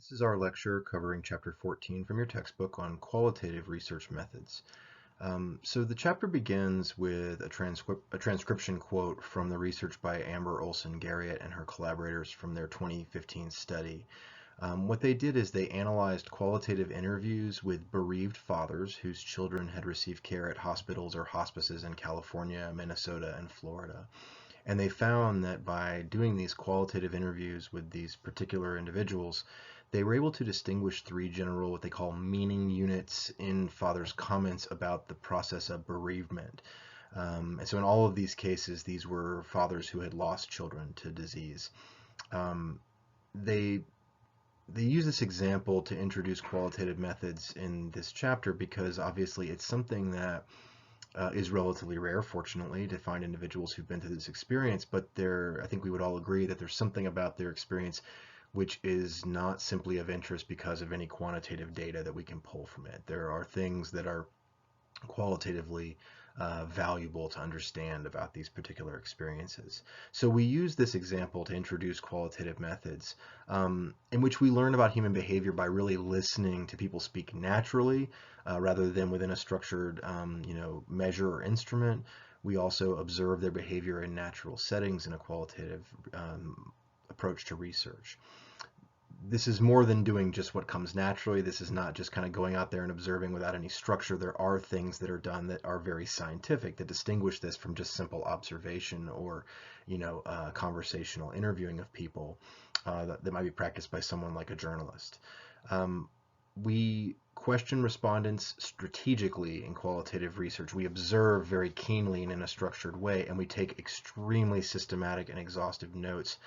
This is our lecture covering Chapter 14 from your textbook on qualitative research methods. So the chapter begins with a transcription quote from the research by Amber Olson-Garriott and her collaborators from their 2015 study. What they did is they analyzed qualitative interviews with bereaved fathers whose children had received care at hospitals or hospices in California, Minnesota, and Florida. And they found that by doing these qualitative interviews with these particular individuals, they were able to distinguish three general, what they call meaning units in fathers' comments about the process of bereavement. And so in all of these cases, these were fathers who had lost children to disease. Um, they they use this example to introduce qualitative methods in this chapter because obviously it's something that is relatively rare, fortunately, to find individuals who've been through this experience, but I think we would all agree that there's something about their experience which is not simply of interest because of any quantitative data that we can pull from it. There are things that are qualitatively valuable to understand about these particular experiences. So we use this example to introduce qualitative methods in which we learn about human behavior by really listening to people speak naturally rather than within a structured measure or instrument. We also observe their behavior in natural settings in a qualitative approach to research. This is more than doing just what comes naturally. This is not just kind of going out there and observing without any structure. There are things that are done that are very scientific that distinguish this from just simple observation or, conversational interviewing of people that might be practiced by someone like a journalist. We question respondents strategically in qualitative research. We observe very keenly and in a structured way, and we take extremely systematic and exhaustive notes.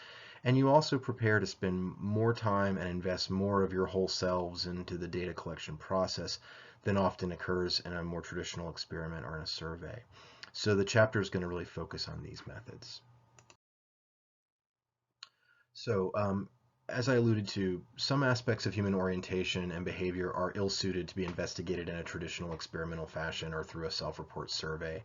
And you also prepare to spend more time and invest more of your whole selves into the data collection process than often occurs in a more traditional experiment or in a survey. So the chapter is going to really focus on these methods. So as I alluded to, some aspects of human orientation and behavior are ill-suited to be investigated in a traditional experimental fashion or through a self-report survey.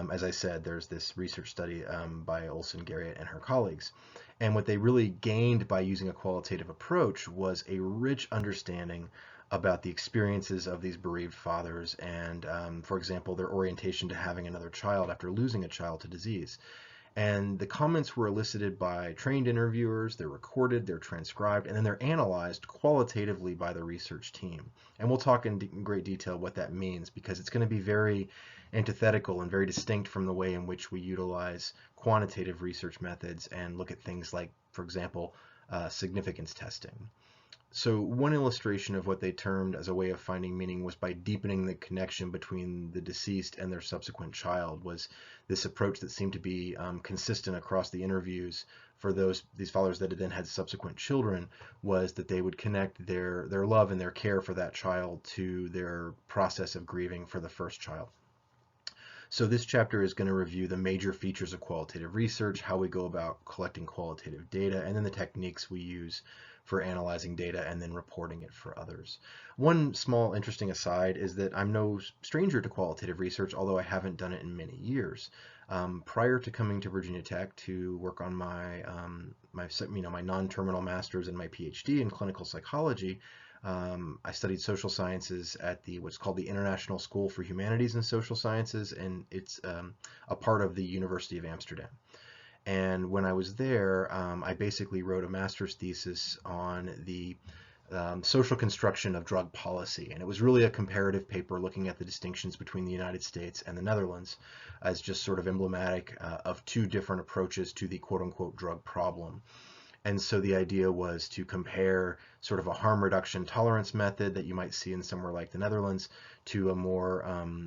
As I said, there's this research study by Olson-Garriott and her colleagues. And what they really gained by using a qualitative approach was a rich understanding about the experiences of these bereaved fathers and, for example, their orientation to having another child after losing a child to disease. And the comments were elicited by trained interviewers, they're recorded, they're transcribed, and then they're analyzed qualitatively by the research team. And we'll talk in great detail what that means because it's going to be very antithetical and very distinct from the way in which we utilize quantitative research methods and look at things like, for example, significance testing. So one illustration of what they termed as a way of finding meaning was by deepening the connection between the deceased and their subsequent child was this approach that seemed to be consistent across the interviews for these fathers that had then had subsequent children was that they would connect their love and their care for that child to their process of grieving for the first child. So this chapter is going to review the major features of qualitative research, how we go about collecting qualitative data, and then the techniques we use for analyzing data and then reporting it for others. One small interesting aside is that I'm no stranger to qualitative research, although I haven't done it in many years. Prior to coming to Virginia Tech to work on my non-terminal master's and my PhD in clinical psychology, I studied social sciences at what's called the International School for Humanities and Social Sciences, and it's a part of the University of Amsterdam. And when I was there, I basically wrote a master's thesis on the social construction of drug policy. And it was really a comparative paper looking at the distinctions between the United States and the Netherlands as just sort of emblematic of two different approaches to the quote-unquote drug problem. And so the idea was to compare sort of a harm reduction tolerance method that you might see in somewhere like the Netherlands to a more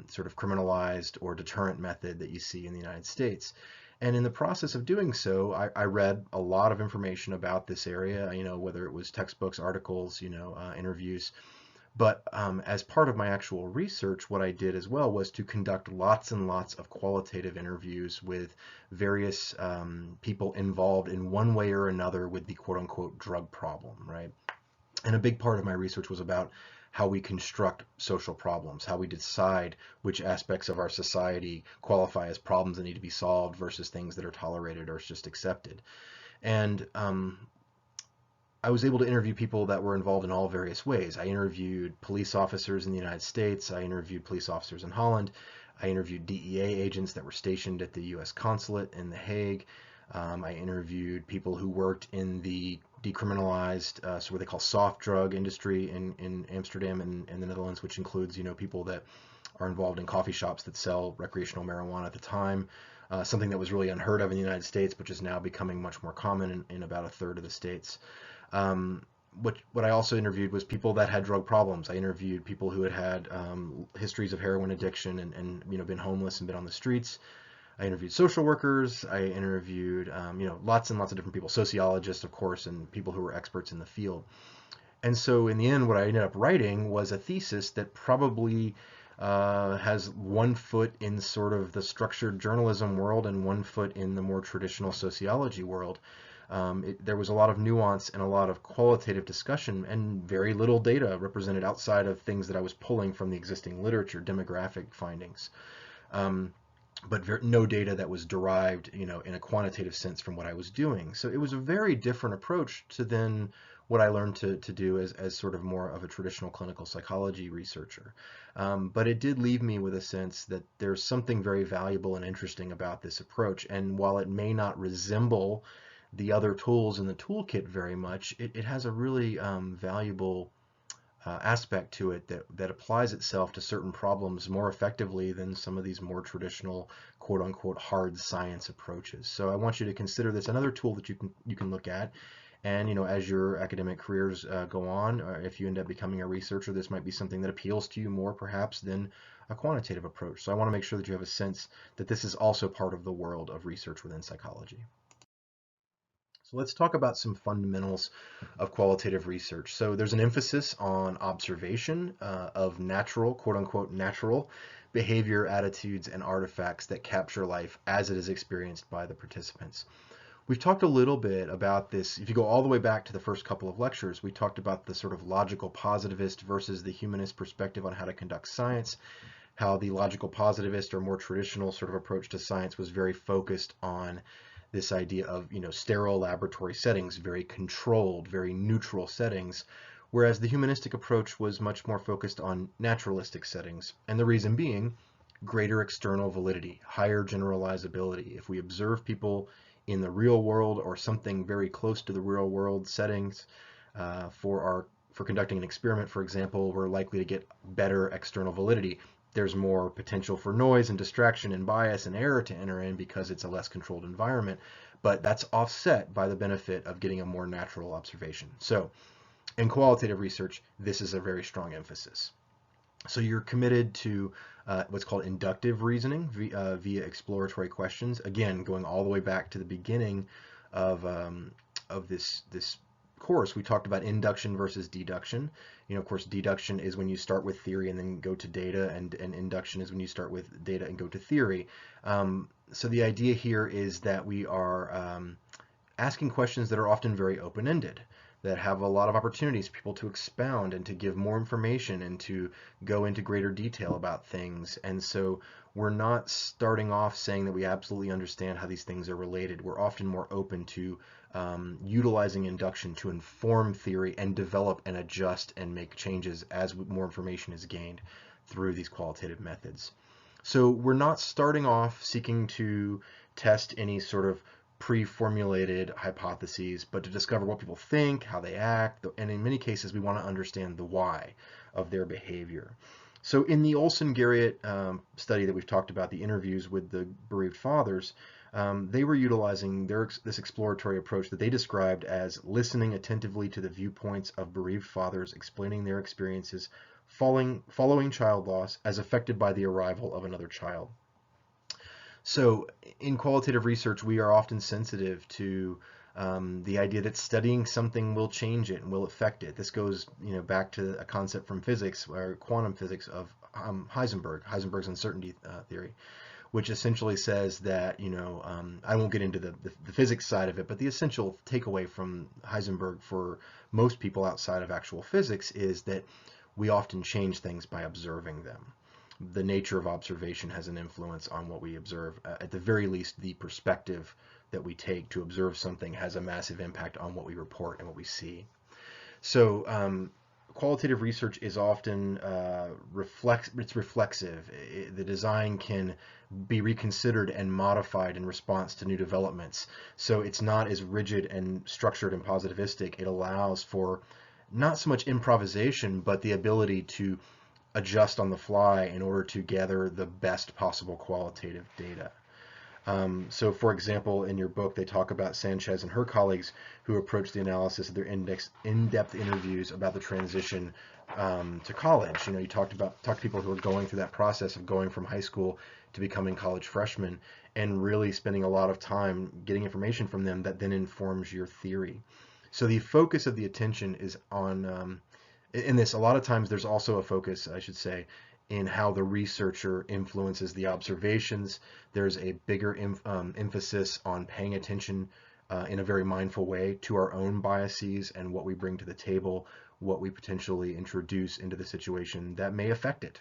sort of criminalized or deterrent method that you see in the United States. And in the process of doing so, I read a lot of information about this area, whether it was textbooks, articles, interviews. But as part of my actual research, what I did as well was to conduct lots and lots of qualitative interviews with various people involved in one way or another with the quote-unquote drug problem, right? And a big part of my research was about how we construct social problems, how we decide which aspects of our society qualify as problems that need to be solved versus things that are tolerated or just accepted. And I was able to interview people that were involved in all various ways. I interviewed police officers in the United States. I interviewed police officers in Holland. I interviewed DEA agents that were stationed at the U.S. consulate in The Hague. I interviewed people who worked in the decriminalized, so what they call soft drug industry in Amsterdam and the Netherlands, which includes, people that are involved in coffee shops that sell recreational marijuana at the time, something that was really unheard of in the United States, but is now becoming much more common in about a third of the states. Um, what I also interviewed was people that had drug problems. I interviewed people who had histories of heroin addiction and been homeless and been on the streets. I interviewed social workers. I interviewed lots and lots of different people, sociologists, of course, and people who were experts in the field. And so in the end, what I ended up writing was a thesis that probably has one foot in sort of the structured journalism world and one foot in the more traditional sociology world. There was a lot of nuance and a lot of qualitative discussion and very little data represented outside of things that I was pulling from the existing literature, demographic findings. But no data that was derived, in a quantitative sense from what I was doing. So it was a very different approach to then what I learned to do as sort of more of a traditional clinical psychology researcher. But it did leave me with a sense that there's something very valuable and interesting about this approach. And while it may not resemble the other tools in the toolkit very much, it has a really valuable aspect to it that applies itself to certain problems more effectively than some of these more traditional quote unquote hard science approaches. So I want you to consider this another tool that you can look at. And as your academic careers go on, or if you end up becoming a researcher, this might be something that appeals to you more perhaps than a quantitative approach. So I want to make sure that you have a sense that this is also part of the world of research within psychology. So let's talk about some fundamentals of qualitative research. So there's an emphasis on observation of natural, quote unquote, natural behavior, attitudes, and artifacts that capture life as it is experienced by the participants. We've talked a little bit about this. If you go all the way back to the first couple of lectures, we talked about the sort of logical positivist versus the humanist perspective on how to conduct science, how the logical positivist or more traditional sort of approach to science was very focused on this idea of sterile laboratory settings, very controlled, very neutral settings, whereas the humanistic approach was much more focused on naturalistic settings. And the reason being greater external validity, higher generalizability. If we observe people in the real world or something very close to the real world settings for conducting an experiment, for example, we're likely to get better external validity. There's more potential for noise and distraction and bias and error to enter in because it's a less controlled environment, but that's offset by the benefit of getting a more natural observation. So in qualitative research, this is a very strong emphasis. So you're committed to what's called inductive reasoning via exploratory questions. Again, going all the way back to the beginning of this course, we talked about induction versus deduction. Of course, deduction is when you start with theory and then go to data, and induction is when you start with data and go to theory. So the idea here is that we are asking questions that are often very open-ended, that have a lot of opportunities for people to expound and to give more information and to go into greater detail about things. And so we're not starting off saying that we absolutely understand how these things are related. We're often more open to utilizing induction to inform theory and develop and adjust and make changes as more information is gained through these qualitative methods. So we're not starting off seeking to test any sort of pre-formulated hypotheses, but to discover what people think, how they act, and in many cases we want to understand the why of their behavior. So in the Olson-Garriott study that we've talked about, the interviews with the bereaved fathers, they were utilizing this exploratory approach that they described as listening attentively to the viewpoints of bereaved fathers, explaining their experiences following child loss as affected by the arrival of another child. So in qualitative research, we are often sensitive to the idea that studying something will change it and will affect it. This goes, back to a concept from physics or quantum physics of Heisenberg's uncertainty theory, which essentially says that, I won't get into the physics side of it, but the essential takeaway from Heisenberg for most people outside of actual physics is that we often change things by observing them. The nature of observation has an influence on what we observe. At the very least, the perspective that we take to observe something has a massive impact on what we report and what we see. So qualitative research is often it's reflexive. The design can be reconsidered and modified in response to new developments. So it's not as rigid and structured and positivistic. It allows for not so much improvisation, but the ability to adjust on the fly in order to gather the best possible qualitative data. So, for example, in your book, they talk about Sanchez and her colleagues who approached the analysis of their in-depth interviews about the transition to college. You know, you talked to people who are going through that process of going from high school to becoming college freshmen, and really spending a lot of time getting information from them that then informs your theory. So the focus of the attention is on in this. A lot of times, there's also a focus, I should say, in how the researcher influences the observations. There's a bigger emphasis on paying attention in a very mindful way to our own biases and what we bring to the table, what we potentially introduce into the situation that may affect it.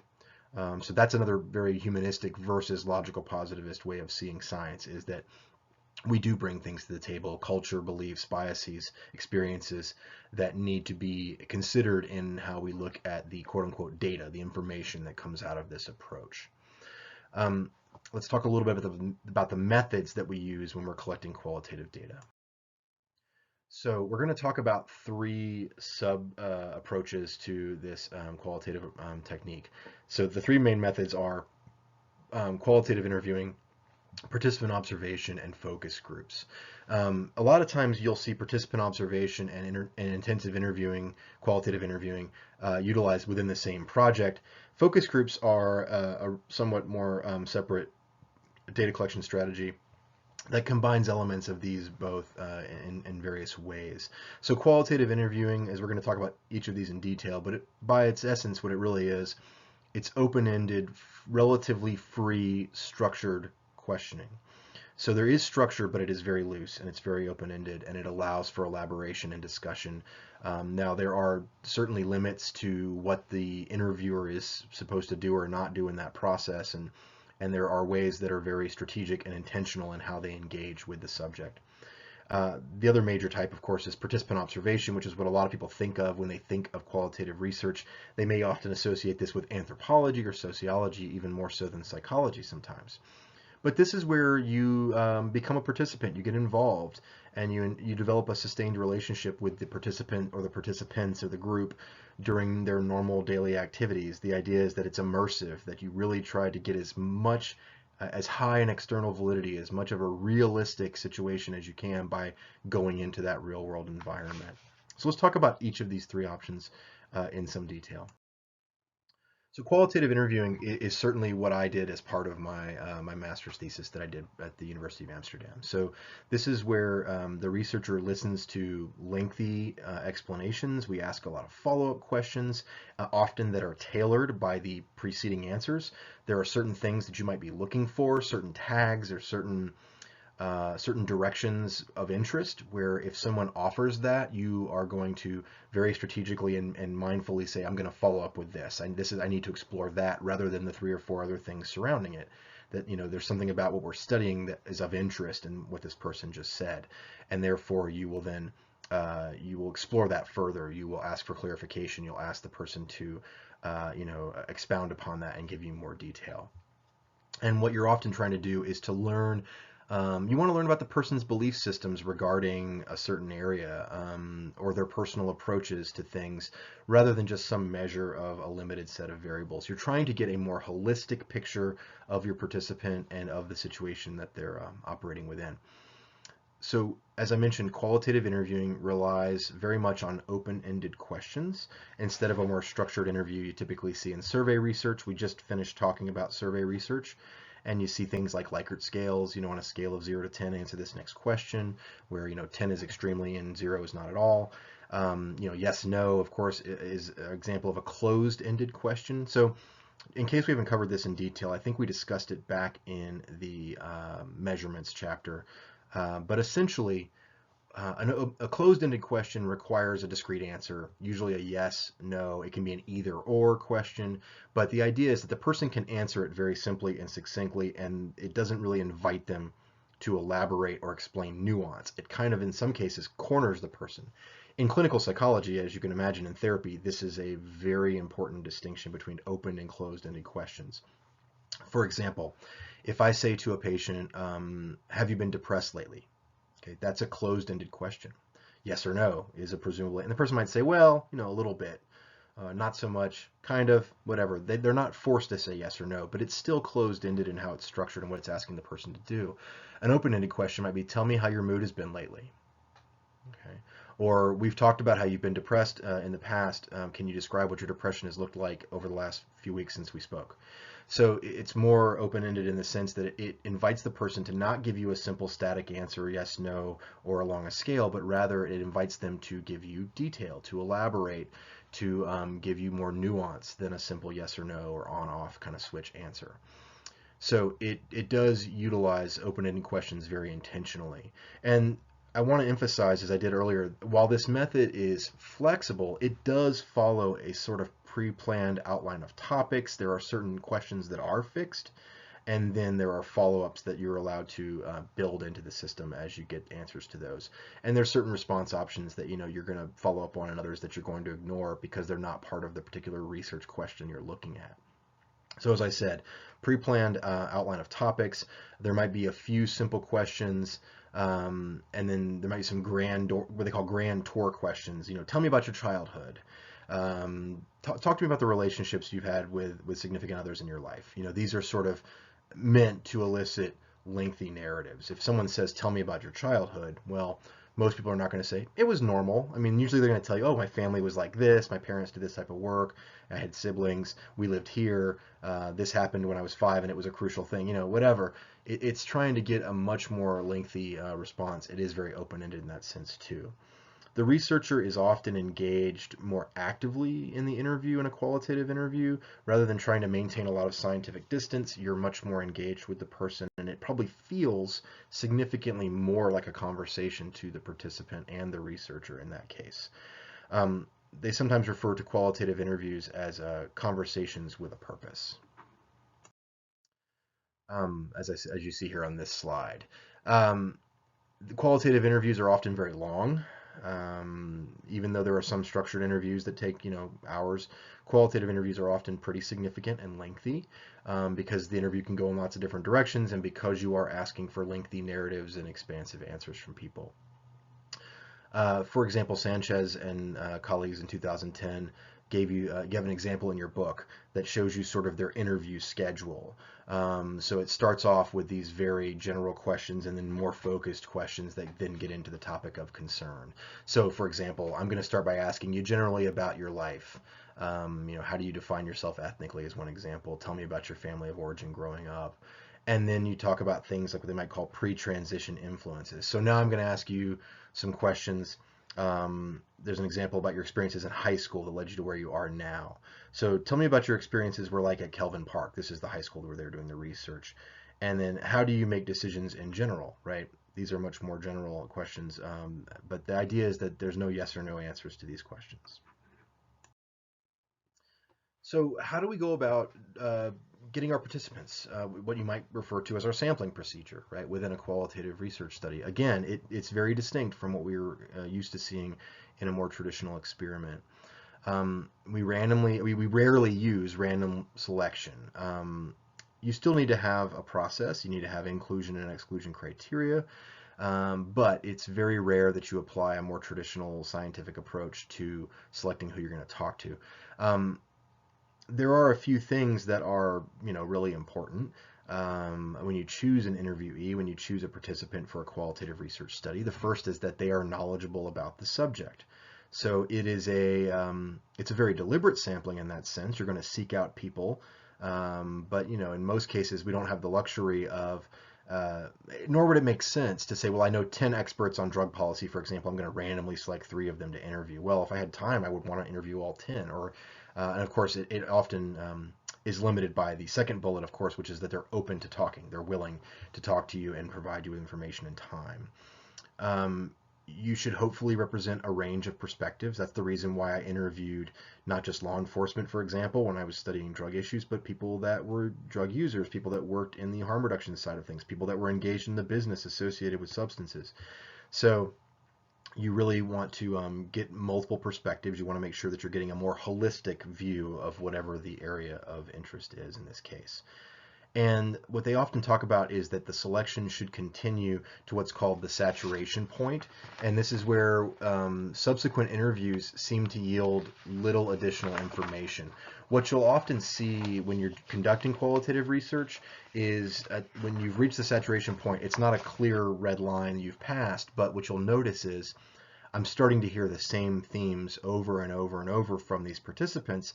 So that's another very humanistic versus logical positivist way of seeing science, is that we do bring things to the table, culture, beliefs, biases, experiences that need to be considered in how we look at the quote unquote data, the information that comes out of this approach. Um, let's talk a little bit about the methods that we use when we're collecting qualitative data. So we're going to talk about three sub approaches to this qualitative technique. So the three main methods are qualitative interviewing, participant observation, and focus groups. A lot of times you'll see participant observation and intensive interviewing, qualitative interviewing, utilized within the same project. Focus groups are a somewhat more separate data collection strategy that combines elements of these both in various ways. So qualitative interviewing, as we're going to talk about each of these in detail, but by its essence, what it really is, it's open-ended, relatively free, structured questioning. So there is structure, but it is very loose and it's very open-ended, and it allows for elaboration and discussion. Now, there are certainly limits to what the interviewer is supposed to do or not do in that process, and there are ways that are very strategic and intentional in how they engage with the subject. The other major type, of course, is participant observation, which is what a lot of people think of when they think of qualitative research. They may often associate this with anthropology or sociology, even more so than psychology sometimes. But this is where you become a participant, you get involved, and you develop a sustained relationship with the participant or the participants or the group during their normal daily activities. The idea is that it's immersive, that you really try to get as high an external validity, as much of a realistic situation as you can by going into that real world environment. So let's talk about each of these three options in some detail. So qualitative interviewing is certainly what I did as part of my master's thesis that I did at the University of Amsterdam. So this is where the researcher listens to lengthy explanations. We ask a lot of follow-up questions, often that are tailored by the preceding answers. There are certain things that you might be looking for, certain tags or certain directions of interest, where if someone offers that, you are going to very strategically and mindfully say, I'm going to follow up with this. I need to explore that, rather than the three or four other things surrounding it. That, you know, there's something about what we're studying that is of interest in what this person just said, and therefore you will then you will explore that further. You will ask for clarification. You'll ask the person to expound upon that and give you more detail. And what you're often trying to do is to learn. You want to learn about the person's belief systems regarding a certain area, or their personal approaches to things, rather than just some measure of a limited set of variables. You're trying to get a more holistic picture of your participant and of the situation that they're operating within. So, as I mentioned, qualitative interviewing relies very much on open-ended questions instead of a more structured interview you typically see in survey research. We just finished talking about survey research, and you see things like Likert scales, on a scale of 0 to 10, answer this next question, where 10 is extremely and 0 is not at all. Yes, no, of course, is an example of a closed-ended question. So in case we haven't covered this in detail, I think we discussed it back in the measurements chapter. But essentially, a closed-ended question requires a discrete answer, usually a yes, no. It can be an either-or question, but the idea is that the person can answer it very simply and succinctly, and it doesn't really invite them to elaborate or explain nuance. It kind of, in some cases, corners the person. In clinical psychology, as you can imagine in therapy, this is a very important distinction between open and closed-ended questions. For example, if I say to a patient, have you been depressed lately? Okay, that's a closed-ended question. Yes or no is a presumably, and the person might say, well, a little bit, not so much, kind of, whatever. They're not forced to say yes or no, but it's still closed-ended in how it's structured and what it's asking the person to do. An open-ended question might be, tell me how your mood has been lately. Okay. Or we've talked about how you've been depressed in the past. Can you describe what your depression has looked like over the last few weeks since we spoke? So it's more open-ended in the sense that it invites the person to not give you a simple static answer, yes, no, or along a scale, but rather it invites them to give you detail, to elaborate, to give you more nuance than a simple yes or no or on-off kind of switch answer. So it does utilize open-ended questions very intentionally. And I want to emphasize, as I did earlier, while this method is flexible, it does follow a sort of pre-planned outline of topics. There are certain questions that are fixed, and then there are follow-ups that you're allowed to build into the system as you get answers to those. And there's certain response options that you're going to follow up on, and others that you're going to ignore because they're not part of the particular research question you're looking at. So as I said, pre-planned outline of topics. There might be a few simple questions, and then there might be some what they call grand tour questions. Tell me about your childhood. Talk to me about the relationships you've had with significant others in your life. These are sort of meant to elicit lengthy narratives. If someone says, tell me about your childhood, well, most people are not going to say it was normal. I mean, usually they're going to tell you, oh, my family was like this, my parents did this type of work, I had siblings, we lived here, this happened when I was 5 and it was a crucial thing, whatever. It's trying to get a much more lengthy response. It is very open-ended in that sense too. The researcher is often engaged more actively in the interview in a qualitative interview. Rather than trying to maintain a lot of scientific distance, you're much more engaged with the person, and it probably feels significantly more like a conversation to the participant and the researcher in that case. They sometimes refer to qualitative interviews as conversations with a purpose, as you see here on this slide. The qualitative interviews are often very long. Even though there are some structured interviews that take, hours, qualitative interviews are often pretty significant and lengthy because the interview can go in lots of different directions and because you are asking for lengthy narratives and expansive answers from people. For example, Sanchez and colleagues in 2010 gave an example in your book that shows you sort of their interview schedule. So it starts off with these very general questions and then more focused questions that then get into the topic of concern. So for example, I'm going to start by asking you generally about your life. How do you define yourself ethnically is one example. Tell me about your family of origin growing up. And then you talk about things like what they might call pre-transition influences. So now I'm going to ask you some questions. There's an example about your experiences in high school that led you to where you are now. So tell me about your experiences were like at Kelvin Park. This is the high school where they're doing the research. And then how do you make decisions in general, right? These are much more general questions. But the idea is that there's no yes or no answers to these questions. So how do we go about getting our participants, what you might refer to as our sampling procedure, right, within a qualitative research study? Again, it's very distinct from what we were used to seeing in a more traditional experiment. We rarely use random selection. You still need to have a process. You need to have inclusion and exclusion criteria. But it's very rare that you apply a more traditional scientific approach to selecting who you're going to talk to. There are a few things that are, really important when you choose an interviewee, when you choose a participant for a qualitative research study. The first is that they are knowledgeable about the subject. So it's a very deliberate sampling in that sense. You're going to seek out people, but in most cases we don't have the luxury of nor would it make sense to say, well, I know 10 experts on drug policy, for example, I'm going to randomly select 3 of them to interview. Well, if I had time, I would want to interview all 10. And of course, it often is limited by the second bullet, of course, which is that they're open to talking. They're willing to talk to you and provide you with information and time. You should hopefully represent a range of perspectives. That's the reason why I interviewed not just law enforcement, for example, when I was studying drug issues, but people that were drug users, people that worked in the harm reduction side of things, people that were engaged in the business associated with substances. So You really want to get multiple perspectives. You want to make sure that you're getting a more holistic view of whatever the area of interest is in this case. And what they often talk about is that the selection should continue to what's called the saturation point. And this is where subsequent interviews seem to yield little additional information. What you'll often see when you're conducting qualitative research is when you've reached the saturation point, it's not a clear red line you've passed, but what you'll notice is I'm starting to hear the same themes over and over and over from these participants.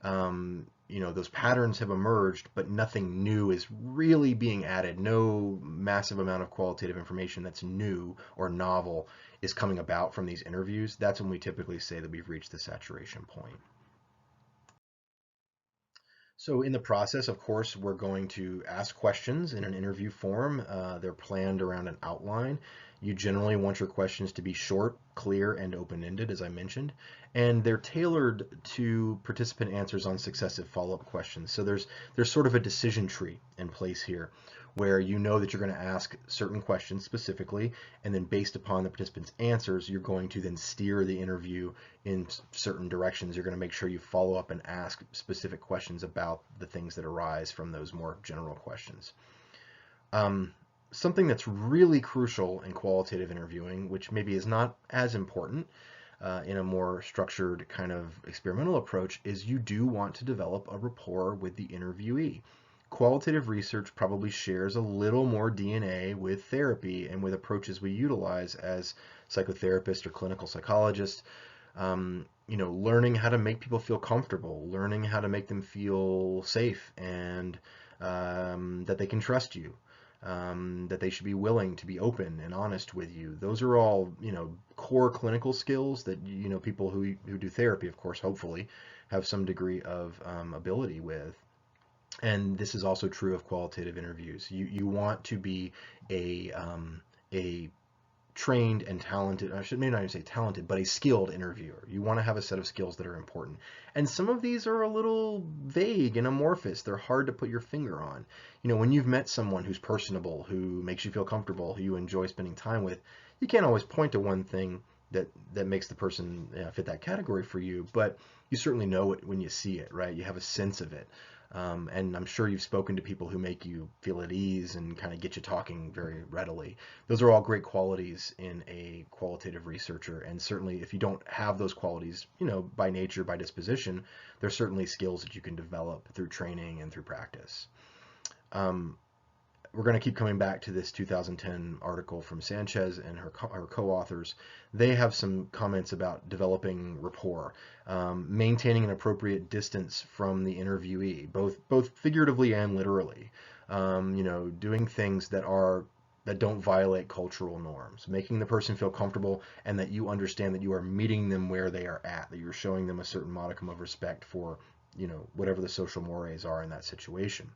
Those patterns have emerged, but nothing new is really being added. No massive amount of qualitative information that's new or novel is coming about from these interviews. That's when we typically say that we've reached the saturation point. So in the process, of course, we're going to ask questions in an interview form. They're planned around an outline. You generally want your questions to be short, clear, and open-ended, as I mentioned, and they're tailored to participant answers on successive follow-up questions. So there's sort of a decision tree in place here, where you know that you're going to ask certain questions specifically, and then based upon the participants' answers, you're going to then steer the interview in certain directions. You're going to make sure you follow up and ask specific questions about the things that arise from those more general questions. Something that's really crucial in qualitative interviewing, which maybe is not as important in a more structured kind of experimental approach, is you do want to develop a rapport with the interviewee. Qualitative research probably shares a little more DNA with therapy and with approaches we utilize as psychotherapists or clinical psychologists. Learning how to make people feel comfortable, learning how to make them feel safe, and that they can trust you, that they should be willing to be open and honest with you. Those are all, core clinical skills that, people who do therapy, of course, hopefully have some degree of ability with. And this is also true of qualitative interviews. You want to be a trained and talented, I should maybe not even say talented, but a skilled interviewer. You want to have a set of skills that are important. And some of these are a little vague and amorphous. They're hard to put your finger on. When you've met someone who's personable, who makes you feel comfortable, who you enjoy spending time with, you can't always point to one thing that makes the person fit that category for you, but you certainly know it when you see it, right? You have a sense of it. And I'm sure you've spoken to people who make you feel at ease and kind of get you talking very readily. Those are all great qualities in a qualitative researcher. And certainly if you don't have those qualities, by nature, by disposition, there's certainly skills that you can develop through training and through practice. We're going to keep coming back to this 2010 article from Sanchez and her co-authors. They have some comments about developing rapport, maintaining an appropriate distance from the interviewee, both figuratively and literally. Doing things that don't violate cultural norms, making the person feel comfortable, and that you understand that you are meeting them where they are at, that you're showing them a certain modicum of respect for, whatever the social mores are in that situation.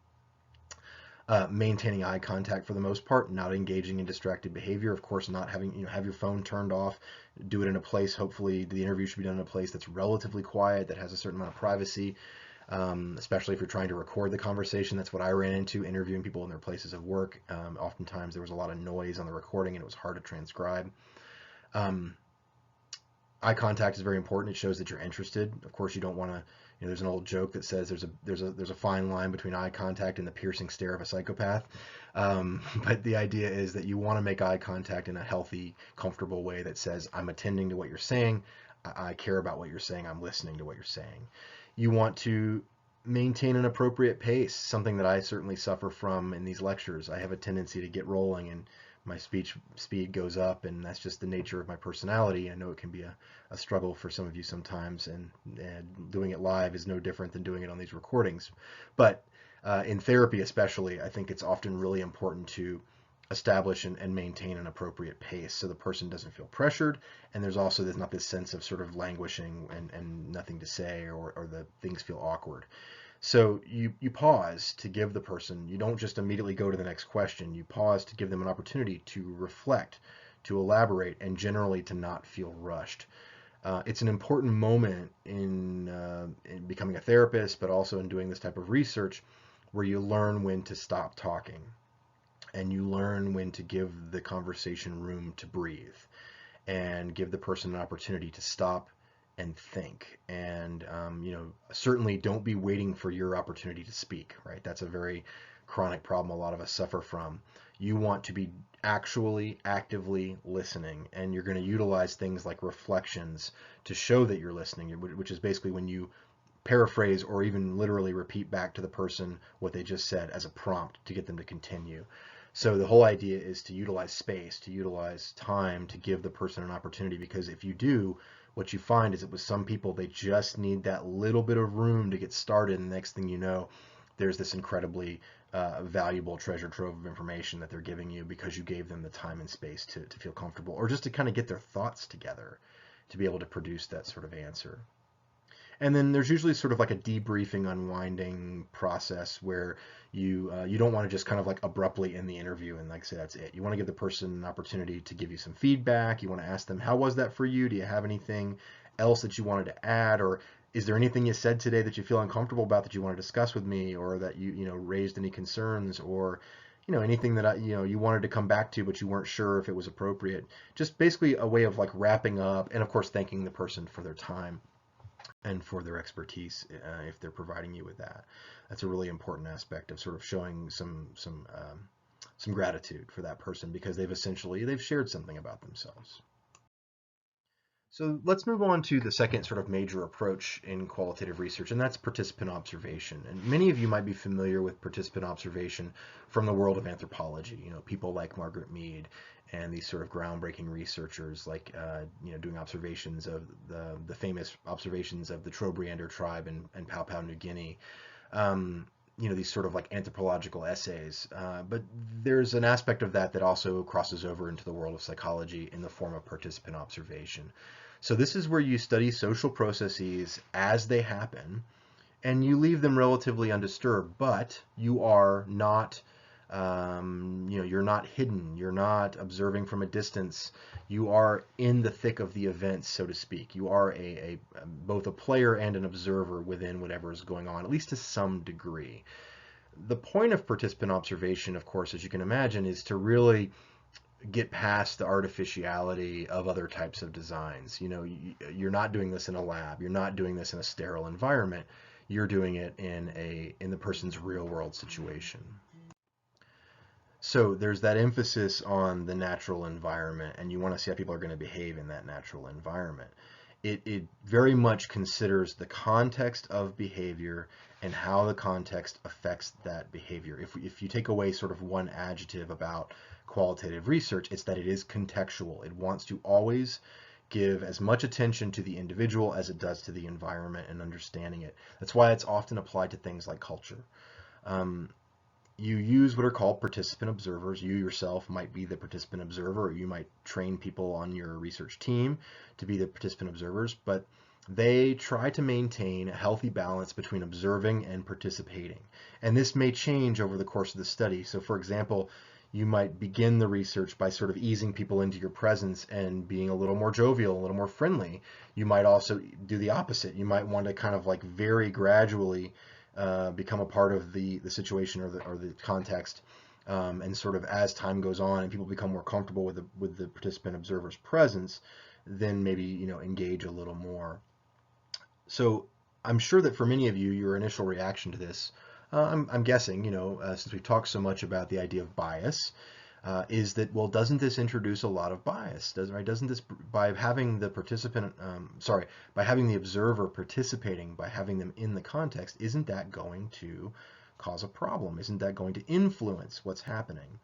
Maintaining eye contact for the most part, not engaging in distracted behavior. Of course, not having, have your phone turned off. Do it in a place, hopefully the interview should be done in a place that's relatively quiet, that has a certain amount of privacy, especially if you're trying to record the conversation. That's what I ran into interviewing people in their places of work. Oftentimes there was a lot of noise on the recording and it was hard to transcribe. Eye contact is very important. It shows that you're interested. Of course, you don't want to, there's an old joke that says there's a fine line between eye contact and the piercing stare of a psychopath. But the idea is that you want to make eye contact in a healthy, comfortable way that says, I'm attending to what you're saying. I care about what you're saying. I'm listening to what you're saying. You want to maintain an appropriate pace, something that I certainly suffer from in these lectures. I have a tendency to get rolling and my speech speed goes up, and that's just the nature of my personality. I know it can be a struggle for some of you sometimes, and doing it live is no different than doing it on these recordings. But in therapy especially, I think it's often really important to establish and maintain an appropriate pace so the person doesn't feel pressured, and there's not this sense of sort of languishing and nothing to say, or the things feel awkward. So you pause to give the person, you don't just immediately go to the next question, you pause to give them an opportunity to reflect, to elaborate, and generally to not feel rushed. It's an important moment in becoming a therapist, but also in doing this type of research, where you learn when to stop talking and you learn when to give the conversation room to breathe. and give the person an opportunity to stop and think. And certainly don't be waiting for your opportunity to speak, right? That's a very chronic problem a lot of us suffer from. You want to be actually actively listening, and you're going to utilize things like reflections to show that you're listening, which is basically when you paraphrase or even literally repeat back to the person what they just said as a prompt to get them to continue. So the whole idea is to utilize space, to utilize time, to give the person an opportunity, because if you do, what you find is that with some people, they just need that little bit of room to get started, and the next thing you know, there's this incredibly valuable treasure trove of information that they're giving you because you gave them the time and space to feel comfortable, or just to kind of get their thoughts together to be able to produce that sort of answer. And then there's usually sort of like a debriefing, unwinding process where you don't want to just kind of like abruptly end the interview and like say that's it. You want to give the person an opportunity to give you some feedback. You want to ask them, how was that for you? Do you have anything else that you wanted to add, or is there anything you said today that you feel uncomfortable about that you want to discuss with me, or that you raised any concerns, or anything that you wanted to come back to but you weren't sure if it was appropriate. Just basically a way of like wrapping up, and of course thanking the person for their time and for their expertise if they're providing you with that. That's a really important aspect of sort of showing some gratitude for that person because they've shared something about themselves. So let's move on to the second sort of major approach in qualitative research, and that's participant observation. And many of you might be familiar with participant observation from the world of anthropology. People like Margaret Mead and these sort of groundbreaking researchers, like doing observations of the famous observations of the Trobriander tribe in Papua New Guinea. These sort of like anthropological essays. But there's an aspect of that that also crosses over into the world of psychology in the form of participant observation. So this is where you study social processes as they happen, and you leave them relatively undisturbed, but you are not, you're not hidden. You're not observing from a distance. You are in the thick of the events, so to speak. You are both a player and an observer within whatever is going on, at least to some degree. The point of participant observation, of course, as you can imagine, is to really get past the artificiality of other types of designs. You're not doing this in a lab. You're not doing this in a sterile environment. You're doing it in the person's real world situation. So there's that emphasis on the natural environment, and you want to see how people are going to behave in that natural environment. It very much considers the context of behavior and how the context affects that behavior. If you take away sort of one adjective about qualitative research, it's that it is contextual. It wants to always give as much attention to the individual as it does to the environment and understanding it. That's why it's often applied to things like culture. You use what are called participant observers. You yourself might be the participant observer, or you might train people on your research team to be the participant observers, but they try to maintain a healthy balance between observing and participating. And this may change over the course of the study. So for example, you might begin the research by sort of easing people into your presence and being a little more jovial, a little more friendly. You might also do the opposite. You might want to kind of like very gradually become a part of the situation or the context, and sort of as time goes on and people become more comfortable with the participant observer's presence, then maybe engage a little more. So I'm sure that for many of you, your initial reaction to this, I'm guessing, since we've talked so much about the idea of bias, is that, well, doesn't this introduce a lot of bias? Doesn't this, by having the by having the observer participating, by having them in the context, isn't that going to cause a problem? Isn't that going to influence what's happening?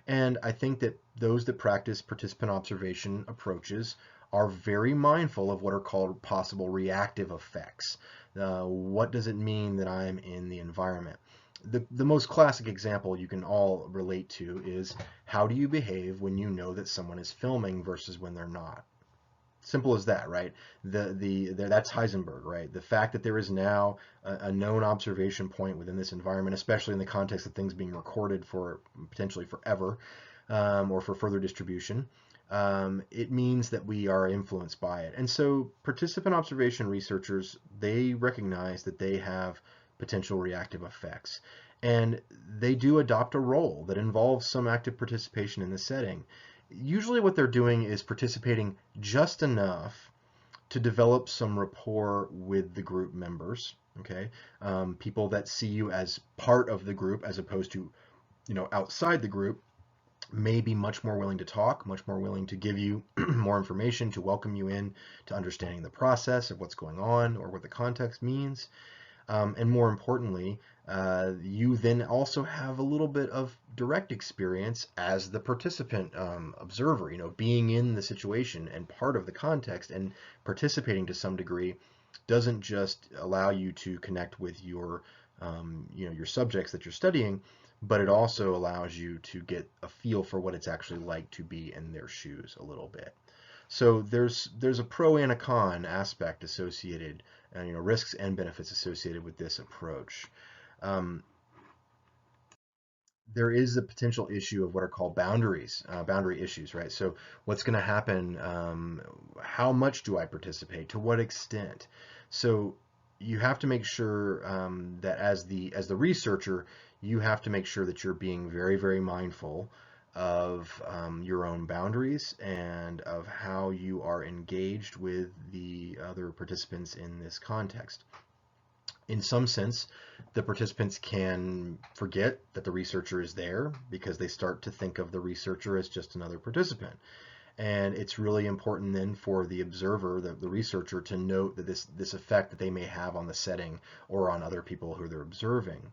And I think that those that practice participant observation approaches are very mindful of what are called possible reactive effects. What does it mean that I'm in the environment? The most classic example you can all relate to is, how do you behave when you know that someone is filming versus when they're not? Simple as that, right? That's Heisenberg, right? The fact that there is now a known observation point within this environment, especially in the context of things being recorded for potentially forever, or for further distribution, it means that we are influenced by it. And so participant observation researchers, they recognize that they have potential reactive effects, and they do adopt a role that involves some active participation in the setting. Usually what they're doing is participating just enough to develop some rapport with the group members, okay? People that see you as part of the group as opposed to, outside the group may be much more willing to talk, much more willing to give you more information, to welcome you in to understanding the process of what's going on or what the context means. And more importantly, you then also have a little bit of direct experience as the participant observer, being in the situation and part of the context and participating to some degree doesn't just allow you to connect with your subjects that you're studying, but it also allows you to get a feel for what it's actually like to be in their shoes a little bit. So there's a pro and a con aspect associated, and risks and benefits associated with this approach. Um, there is a potential issue of what are called boundary issues, right? So what's going to happen? How much do I participate? To what extent? So you have to make sure that as the researcher, you have to make sure that you're being very, very mindful of your own boundaries and of how you are engaged with the other participants in this context. In some sense, the participants can forget that the researcher is there because they start to think of the researcher as just another participant. And it's really important then for the observer, the researcher, to note that this effect that they may have on the setting or on other people who they're observing.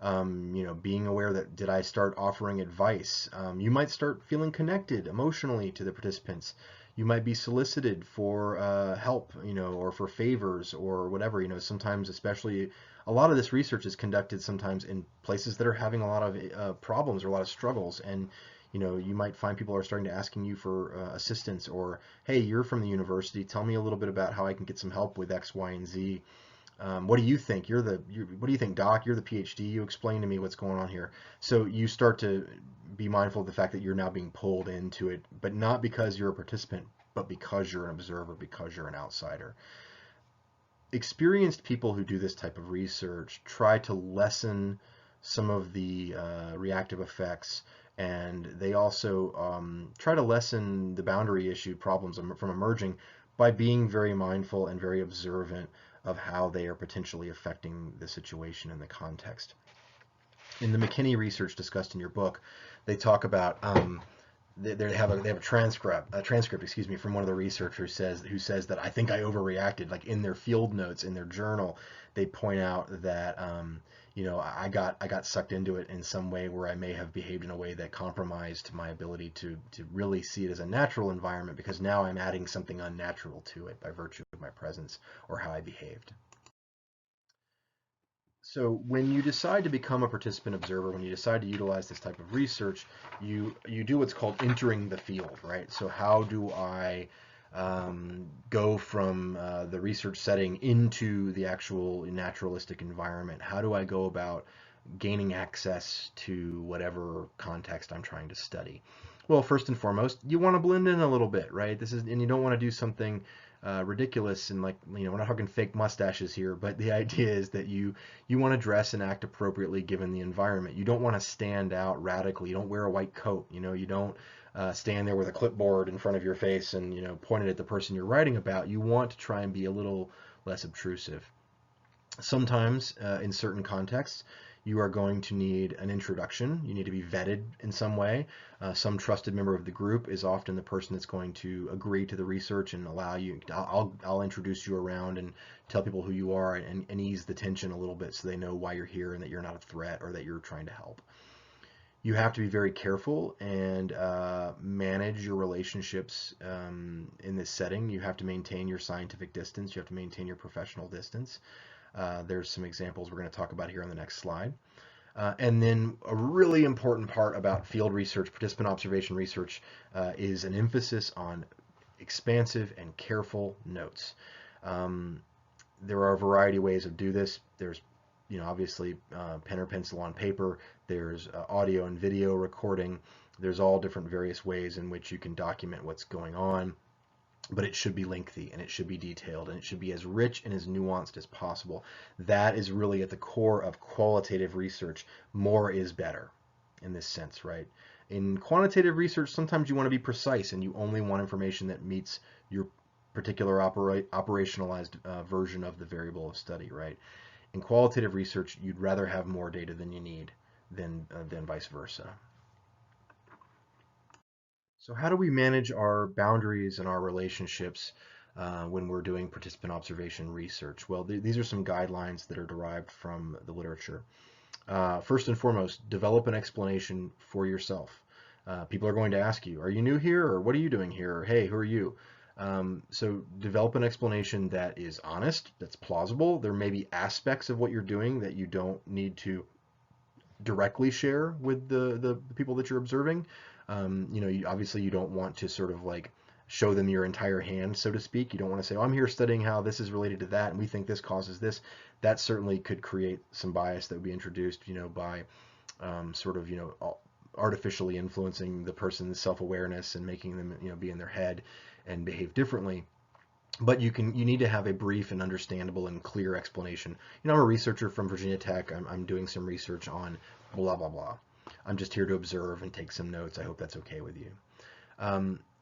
Being aware that, did I start offering advice? You might start feeling connected emotionally to the participants. You might be solicited for help, or for favors or whatever. Sometimes, especially, a lot of this research is conducted sometimes in places that are having a lot of problems or a lot of struggles, and you might find people are starting to asking you for assistance, or, hey, you're from the university, tell me a little bit about how I can get some help with X, Y, and Z. What do you think? What do you think, Doc? You're the PhD. You explain to me what's going on here. So you start to be mindful of the fact that you're now being pulled into it, but not because you're a participant, but because you're an observer, because you're an outsider. Experienced people who do this type of research try to lessen some of the reactive effects, and they also try to lessen the boundary issue problems from emerging by being very mindful and very observant of how they are potentially affecting the situation and the context. In the McKinney research discussed in your book, they talk about they have a transcript, excuse me, from one of the researchers who says that, I think I overreacted. Like, in their field notes in their journal, they point out that I got sucked into it in some way where I may have behaved in a way that compromised my ability to really see it as a natural environment, because now I'm adding something unnatural to it by virtue of my presence or how I behaved. So when you decide to become a participant observer, when you decide to utilize this type of research, you do what's called entering the field, right? So how do I go from the research setting into the actual naturalistic environment? How do I go about gaining access to whatever context I'm trying to study? Well, first and foremost, you want to blend in a little bit, right? And you don't want to do something ridiculous, and, like, we're not talking fake mustaches here, but the idea is that you want to dress and act appropriately given the environment. You don't want to stand out radically. You don't wear a white coat. You don't stand there with a clipboard in front of your face and point it at the person you're writing about. You want to try and be a little less obtrusive. Sometimes, in certain contexts, you are going to need an introduction. You need to be vetted in some way. Some trusted member of the group is often the person that's going to agree to the research and allow you. I'll introduce you around and tell people who you are, and ease the tension a little bit so they know why you're here and that you're not a threat or that you're trying to help. You have to be very careful and manage your relationships in this setting. You have to maintain your scientific distance. You have to maintain your professional distance. There's some examples we're going to talk about here on the next slide. And then a really important part about field research, participant observation research, is an emphasis on expansive and careful notes. There are a variety of ways of do this. There's, obviously, pen or pencil on paper. There's audio and video recording. There's all different various ways in which you can document what's going on. But it should be lengthy, and it should be detailed, and it should be as rich and as nuanced as possible. That is really at the core of qualitative research. More is better in this sense, right? In quantitative research, sometimes you want to be precise and you only want information that meets your particular operationalized version of the variable of study, right? In qualitative research, you'd rather have more data than you need than vice versa. So how do we manage our boundaries and our relationships when we're doing participant observation research? Well, these are some guidelines that are derived from the literature. First and foremost, develop an explanation for yourself. People are going to ask you, are you new here? Or what are you doing here? Or hey, who are you? So develop an explanation that is honest, that's plausible. There may be aspects of what you're doing that you don't need to directly share with the people that you're observing. Obviously you don't want to sort of like show them your entire hand, so to speak. You don't want to say, oh, I'm here studying how this is related to that, and we think this causes this. That certainly could create some bias that would be introduced, by sort of, artificially influencing the person's self-awareness and making them, be in their head and behave differently. But you need to have a brief and understandable and clear explanation. I'm a researcher from Virginia Tech. I'm doing some research on blah, blah, blah. I'm just here to observe and take some notes. I hope that's okay with you.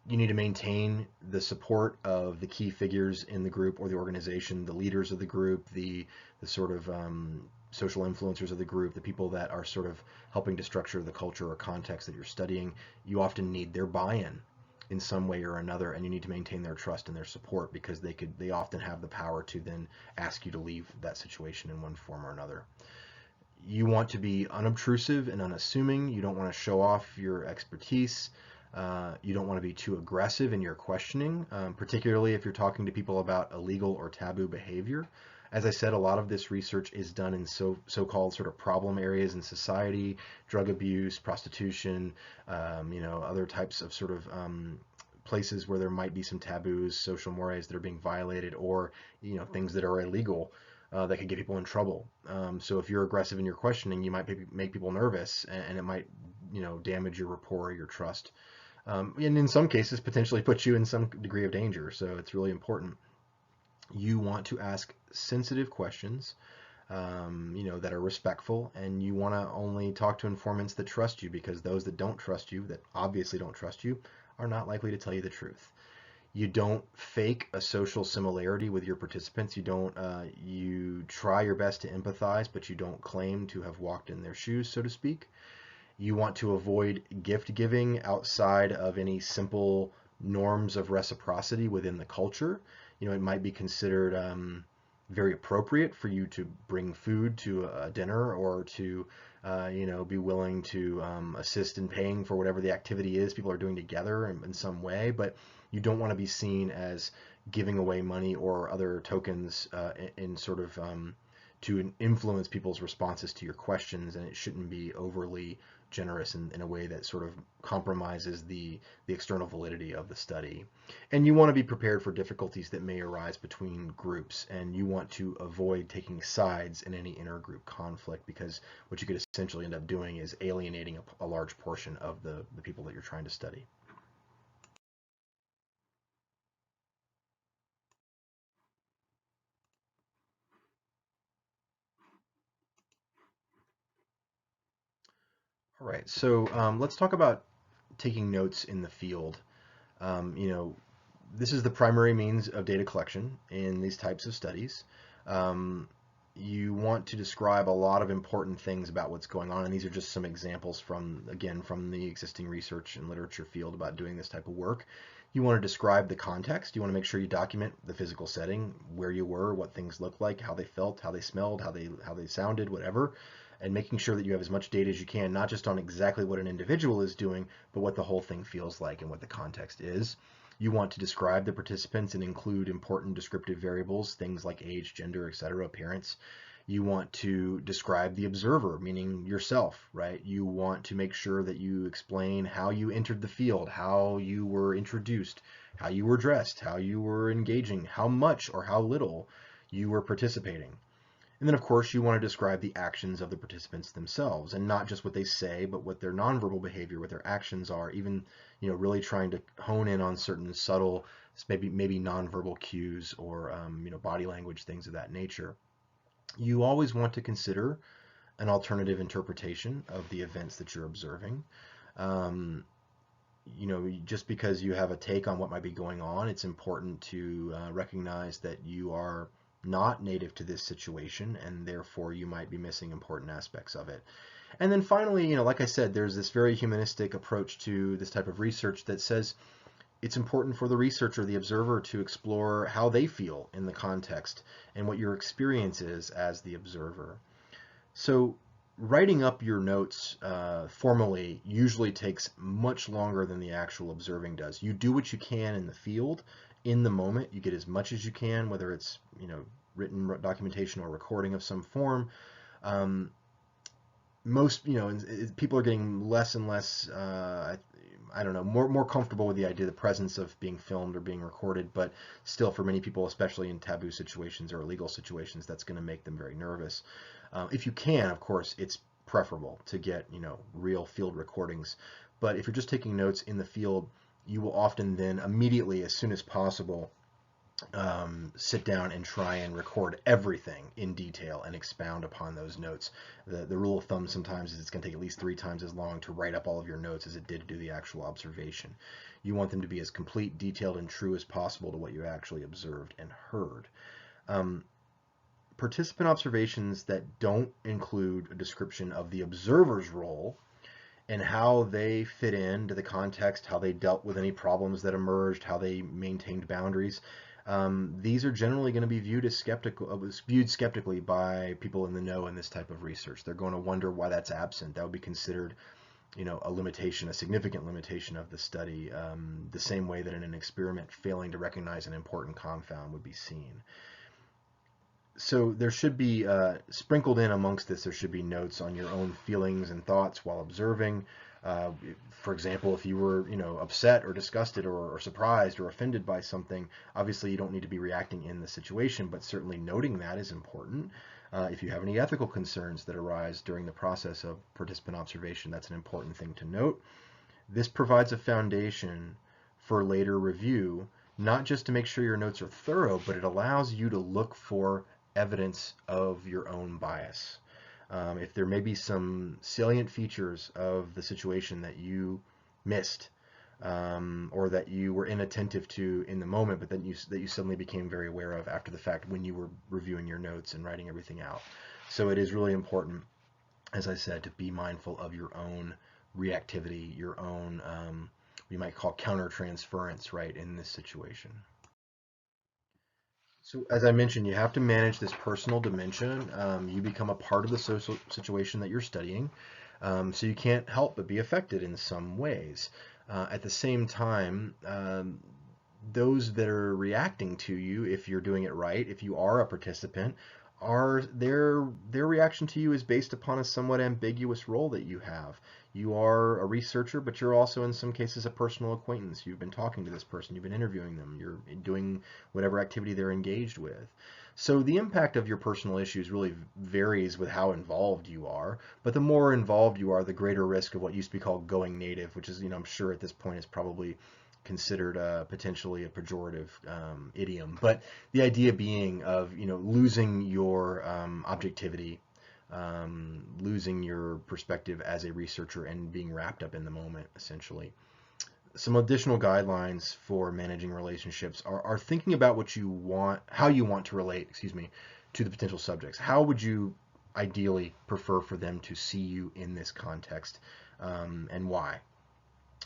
You need to maintain the support of the key figures in the group or the organization, the leaders of the group, the sort of social influencers of the group, the people that are sort of helping to structure the culture or context that you're studying. You often need their buy-in in some way or another, and you need to maintain their trust and their support, because they often have the power to then ask you to leave that situation in one form or another. You want to be unobtrusive and unassuming. You don't want to show off your expertise. You don't want to be too aggressive in your questioning, particularly if you're talking to people about illegal or taboo behavior. As I said, a lot of this research is done in so-called sort of problem areas in society: drug abuse, prostitution, other types of sort of places where there might be some taboos, social mores that are being violated, or things that are illegal that could get people in trouble. So if you're aggressive in your questioning, you might make people nervous, and it might damage your rapport, your trust, and in some cases potentially put you in some degree of danger. So it's really important. You want to ask sensitive questions, that are respectful, and you want to only talk to informants that trust you, because those that don't trust you, that obviously don't trust you, are not likely to tell you the truth. You don't fake a social similarity with your participants. You try your best to empathize, but you don't claim to have walked in their shoes, so to speak. You want to avoid gift giving outside of any simple norms of reciprocity within the culture. It might be considered very appropriate for you to bring food to a dinner, or to be willing to assist in paying for whatever the activity is people are doing together in some way. But you don't want to be seen as giving away money or other tokens in sort of to influence people's responses to your questions, and it shouldn't be overly generous in a way that sort of compromises the external validity of the study. And you want to be prepared for difficulties that may arise between groups, and you want to avoid taking sides in any intergroup conflict, because what you could essentially end up doing is alienating a large portion of the people that you're trying to study. All right, so let's talk about taking notes in the field. Um, you know, this is the primary means of data collection in these types of studies. Um, you want to describe a lot of important things about what's going on, and these are just some examples again, from the existing research and literature field about doing this type of work. You want to describe the context. You want to make sure you document the physical setting, where you were, what things looked like, how they felt, how they smelled, how they sounded, whatever, and making sure that you have as much data as you can, not just on exactly what an individual is doing, but what the whole thing feels like and what the context is. You want to describe the participants and include important descriptive variables, things like age, gender, etc., appearance. You want to describe the observer, meaning yourself, right? You want to make sure that you explain how you entered the field, how you were introduced, how you were dressed, how you were engaging, how much or how little you were participating. And then, of course, you want to describe the actions of the participants themselves, and not just what they say, but what their nonverbal behavior, what their actions are, even, really trying to hone in on certain subtle, maybe nonverbal cues, or, body language, things of that nature. You always want to consider an alternative interpretation of the events that you're observing. Um, just because you have a take on what might be going on, it's important to recognize that you are not native to this situation, and therefore you might be missing important aspects of it. And then finally, like I said, there's this very humanistic approach to this type of research that says it's important for the researcher, the observer, to explore how they feel in the context and what your experience is as the observer. So writing up your notes formally usually takes much longer than the actual observing does. You do what you can in the field, in the moment. You get as much as you can, whether it's written documentation or recording of some form. Um, most people are getting less and less I don't know, more comfortable with the idea, the presence of being filmed or being recorded, but still for many people, especially in taboo situations or illegal situations, that's going to make them very nervous. If you can, of course, it's preferable to get real field recordings, but if you're just taking notes in the field, you will often then immediately, as soon as possible, sit down and try and record everything in detail and expound upon those notes. The rule of thumb sometimes is it's going to take at least 3 times as long to write up all of your notes as it did to do the actual observation. You want them to be as complete, detailed, and true as possible to what you actually observed and heard. Participant observations that don't include a description of the observer's role and how they fit into the context, how they dealt with any problems that emerged, how they maintained boundaries. These are generally going to be viewed skeptically by people in the know in this type of research. They're going to wonder why that's absent. That would be considered, a limitation, a significant limitation of the study, the same way that in an experiment failing to recognize an important confound would be seen. So there should be sprinkled in amongst this, there should be notes on your own feelings and thoughts while observing. For example, if you were, upset or disgusted or surprised or offended by something, obviously you don't need to be reacting in the situation, but certainly noting that is important. If you have any ethical concerns that arise during the process of participant observation, that's an important thing to note. This provides a foundation for later review, not just to make sure your notes are thorough, but it allows you to look for evidence of your own bias. If there may be some salient features of the situation that you missed, or that you were inattentive to in the moment, but then that you suddenly became very aware of after the fact when you were reviewing your notes and writing everything out. So it is really important, as I said, to be mindful of your own reactivity, your own, we might call countertransference, right, in this situation. So as I mentioned, you have to manage this personal dimension. You become a part of the social situation that you're studying, so you can't help but be affected in some ways. At the same time, those that are reacting to you, if you're doing it right, if you are a participant, are their reaction to you is based upon a somewhat ambiguous role that you have. You are a researcher, but you're also in some cases a personal acquaintance. You've been talking to this person, you've been interviewing them, you're doing whatever activity they're engaged with. So the impact of your personal issues really varies with how involved you are, but the more involved you are, the greater risk of what used to be called going native, which is, I'm sure at this point is probably considered potentially a pejorative idiom, but the idea being of losing your objectivity, losing your perspective as a researcher, and being wrapped up in the moment, essentially. Some additional guidelines for managing relationships are thinking about what you want, how you want to relate, to the potential subjects. How would you ideally prefer for them to see you in this context, and why?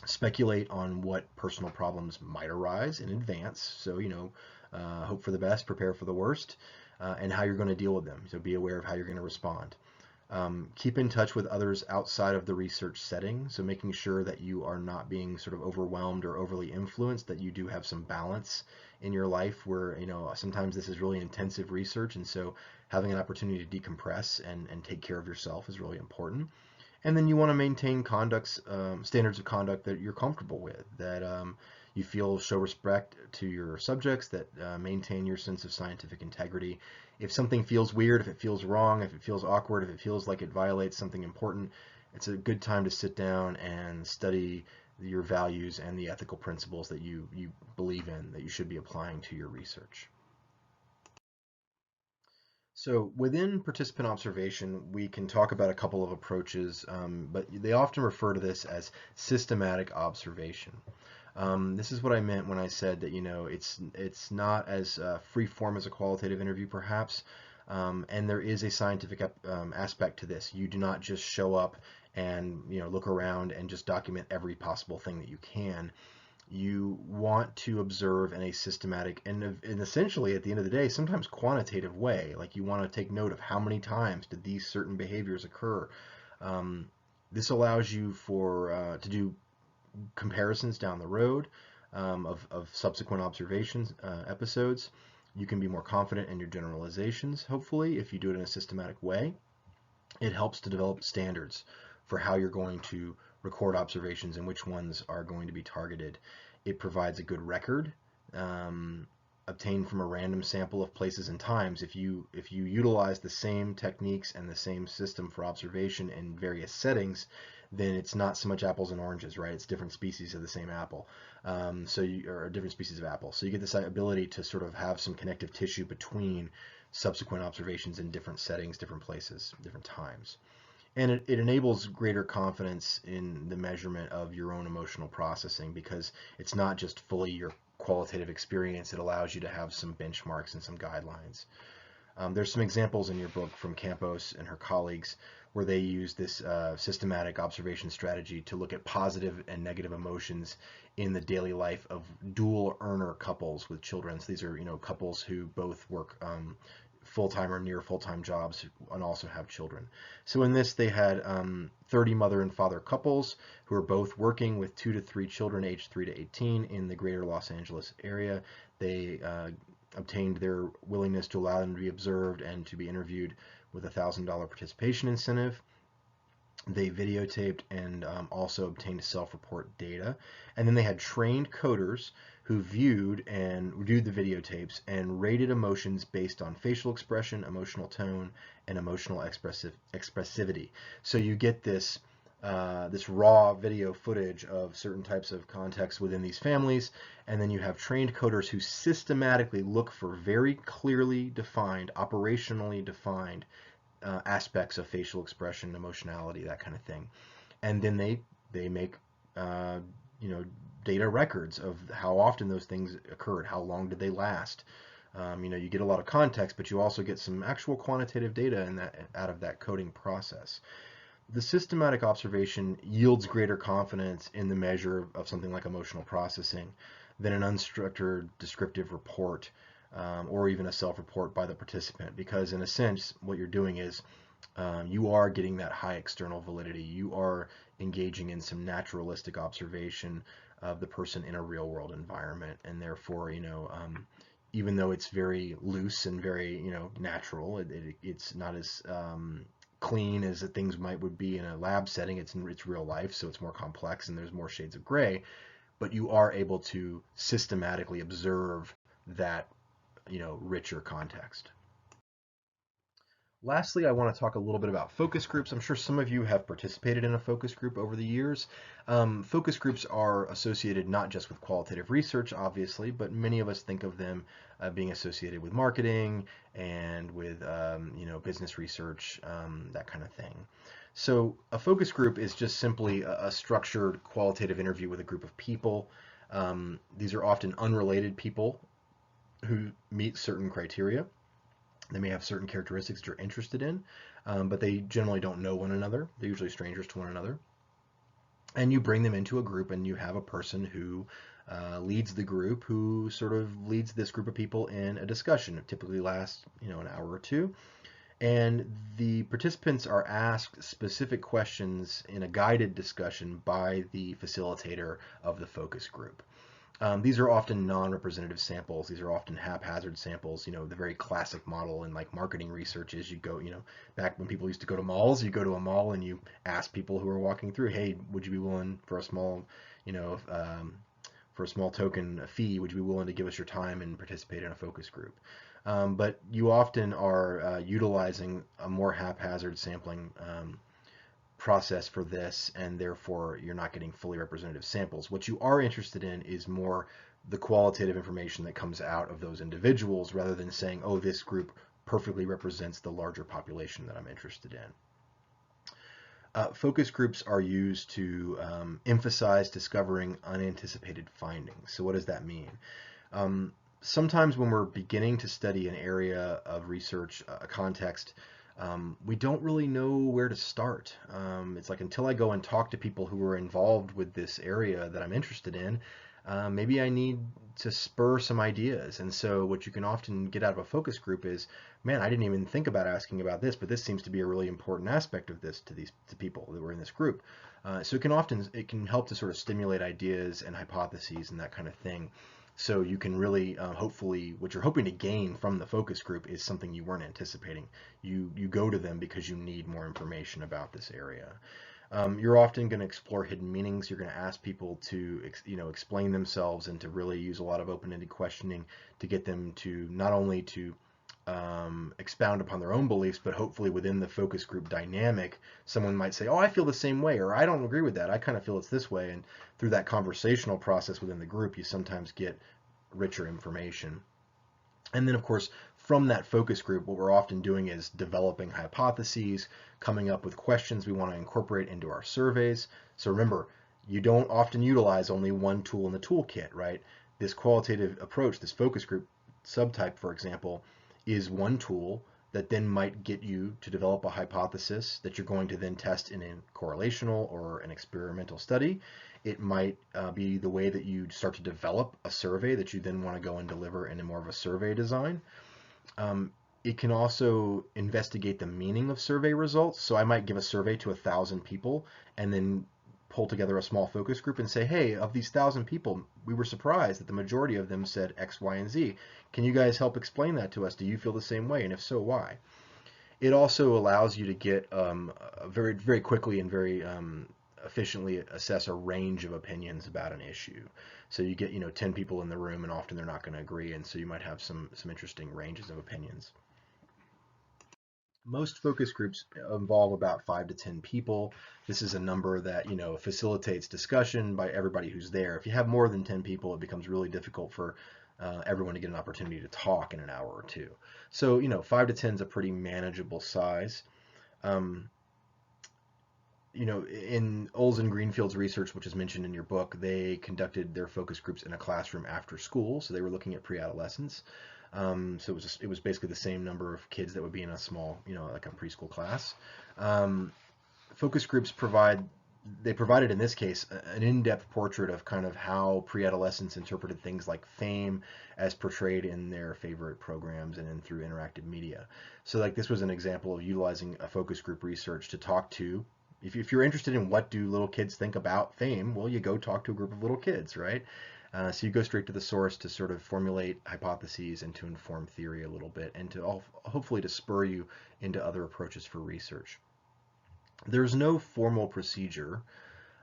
Speculate on what personal problems might arise in advance. So, hope for the best, prepare for the worst, and how you're going to deal with them. So be aware of how you're going to respond. Keep in touch with others outside of the research setting. So making sure that you are not being sort of overwhelmed or overly influenced, that you do have some balance in your life where, sometimes this is really intensive research. And so having an opportunity to decompress and take care of yourself is really important. And then you want to maintain standards of conduct that you're comfortable with, that you feel show respect to your subjects, that maintain your sense of scientific integrity. If something feels weird, if it feels wrong, if it feels awkward, if it feels like it violates something important, it's a good time to sit down and study your values and the ethical principles that you believe in, that you should be applying to your research. So within participant observation, we can talk about a couple of approaches, but they often refer to this as systematic observation. This is what I meant when I said that, it's not as free form as a qualitative interview, perhaps, and there is a scientific aspect to this. You do not just show up and look around and just document every possible thing that you can. You want to observe in a systematic and essentially at the end of the day, sometimes quantitative way. Like you want to take note of how many times did these certain behaviors occur. Um, this allows you to do comparisons down the road of subsequent observations episodes. You can be more confident in your generalizations, hopefully, if you do it in a systematic way. It helps to develop standards for how you're going to record observations and which ones are going to be targeted. It provides a good record obtained from a random sample of places and times. If you utilize the same techniques and the same system for observation in various settings, then it's not so much apples and oranges, right? It's different species of the same apple, or different species of apple. So you get this ability to sort of have some connective tissue between subsequent observations in different settings, different places, different times. And it enables greater confidence in the measurement of your own emotional processing because it's not just fully your qualitative experience. It allows you to have some benchmarks and some guidelines. There's some examples in your book from Campos and her colleagues where they use this systematic observation strategy to look at positive and negative emotions in the daily life of dual earner couples with children. So these are, couples who both work full-time or near full-time jobs and also have children. So in this, they had 30 mother and father couples who are both working with 2 to 3 children aged 3 to 18 in the greater Los Angeles area. They obtained their willingness to allow them to be observed and to be interviewed with a $1,000 participation incentive. They videotaped and also obtained self-report data. And then they had trained coders who viewed the videotapes and rated emotions based on facial expression, emotional tone, and emotional expressivity. So you get this raw video footage of certain types of contexts within these families, and then you have trained coders who systematically look for very clearly defined, operationally defined aspects of facial expression, emotionality, that kind of thing. And then they make uh, you know data records of how often those things occurred, how long did they last. You get a lot of context, but you also get some actual quantitative data out of that coding process. The systematic observation yields greater confidence in the measure of something like emotional processing than an unstructured descriptive report or even a self-report by the participant, because in a sense what you're doing is you are getting that high external validity. You are engaging in some naturalistic observation of the person in a real world environment, and therefore even though it's very loose and very natural, it's not as clean as things would be in a lab setting. It's real life, so it's more complex and there's more shades of gray, but you are able to systematically observe that richer context. Lastly, I want to talk a little bit about focus groups. I'm sure some of you have participated in a focus group over the years. Focus groups are associated not just with qualitative research, obviously, but many of us think of them being associated with marketing and with business research, that kind of thing. So a focus group is just simply a structured qualitative interview with a group of people. These are often unrelated people who meet certain criteria. They may have certain characteristics that you're interested in, but they generally don't know one another. They're usually strangers to one another. And you bring them into a group and you have a person who leads the group, who sort of leads this group of people in a discussion. It typically lasts, an hour or two. And the participants are asked specific questions in a guided discussion by the facilitator of the focus group. These are often non-representative samples. These are often haphazard samples. The very classic model in like marketing research is you go, back when people used to go to malls, you go to a mall and you ask people who are walking through, hey, would you be willing for a small, for a small token fee, would you be willing to give us your time and participate in a focus group? But you often are utilizing a more haphazard sampling process for this, and therefore you're not getting fully representative samples. What you are interested in is more the qualitative information that comes out of those individuals rather than saying, oh, this group perfectly represents the larger population that I'm interested in. Focus groups are used to emphasize discovering unanticipated findings. So what does that mean? Sometimes when we're beginning to study an area of research, a context, we don't really know where to start. It's like until I go and talk to people who are involved with this area that I'm interested in, maybe I need to spur some ideas. And so what you can often get out of a focus group is, man, I didn't even think about asking about this, but this seems to be a really important aspect of this to people that were in this group. So it can help to sort of stimulate ideas and hypotheses and that kind of thing. So you can really, hopefully, what you're hoping to gain from the focus group is something you weren't anticipating. You go to them because you need more information about this area. You're often going to explore hidden meanings. You're going to ask people to, explain themselves and to really use a lot of open-ended questioning to get them to not only to expound upon their own beliefs, but hopefully within the focus group dynamic, someone might say, "Oh, I feel the same way," or "I don't agree with that. I kind of feel it's this way." And through that conversational process within the group, you sometimes get richer information. And then, of course, from that focus group, what we're often doing is developing hypotheses, coming up with questions we want to incorporate into our surveys. So remember, you don't often utilize only one tool in the toolkit, right? This qualitative approach, this focus group subtype, for example, is one tool that then might get you to develop a hypothesis that you're going to then test in a correlational or an experimental study. It might be the way that you start to develop a survey that you then want to go and deliver in a more of a survey design. It can also investigate the meaning of survey results. So I might give a survey to 1,000 people and then pull together a small focus group and say, hey, of these 1,000 people, we were surprised that the majority of them said X, Y, and Z. Can you guys help explain that to us? Do you feel the same way? And if so, why? It also allows you to get very, very quickly and very efficiently assess a range of opinions about an issue. So you get 10 people in the room, and often they're not going to agree, and so you might have some interesting ranges of opinions. Most focus groups involve about 5 to 10 people. This is a number that facilitates discussion by everybody who's there. If you have more than 10 people, it becomes really difficult for everyone to get an opportunity to talk in an hour or two. So 5 to 10 is a pretty manageable size. In Olson Greenfield's research, which is mentioned in your book, they conducted their focus groups in a classroom after school. So they were looking at pre-adolescents. So it was basically the same number of kids that would be in a small, like a preschool class. Focus groups provided in this case an in-depth portrait of kind of how pre-adolescents interpreted things like fame as portrayed in their favorite programs and through interactive media. So like this was an example of utilizing a focus group research to talk to, if you're interested in what do little kids think about fame, well, you go talk to a group of little kids, right? So you go straight to the source to sort of formulate hypotheses and to inform theory a little bit and to hopefully to spur you into other approaches for research. There's no formal procedure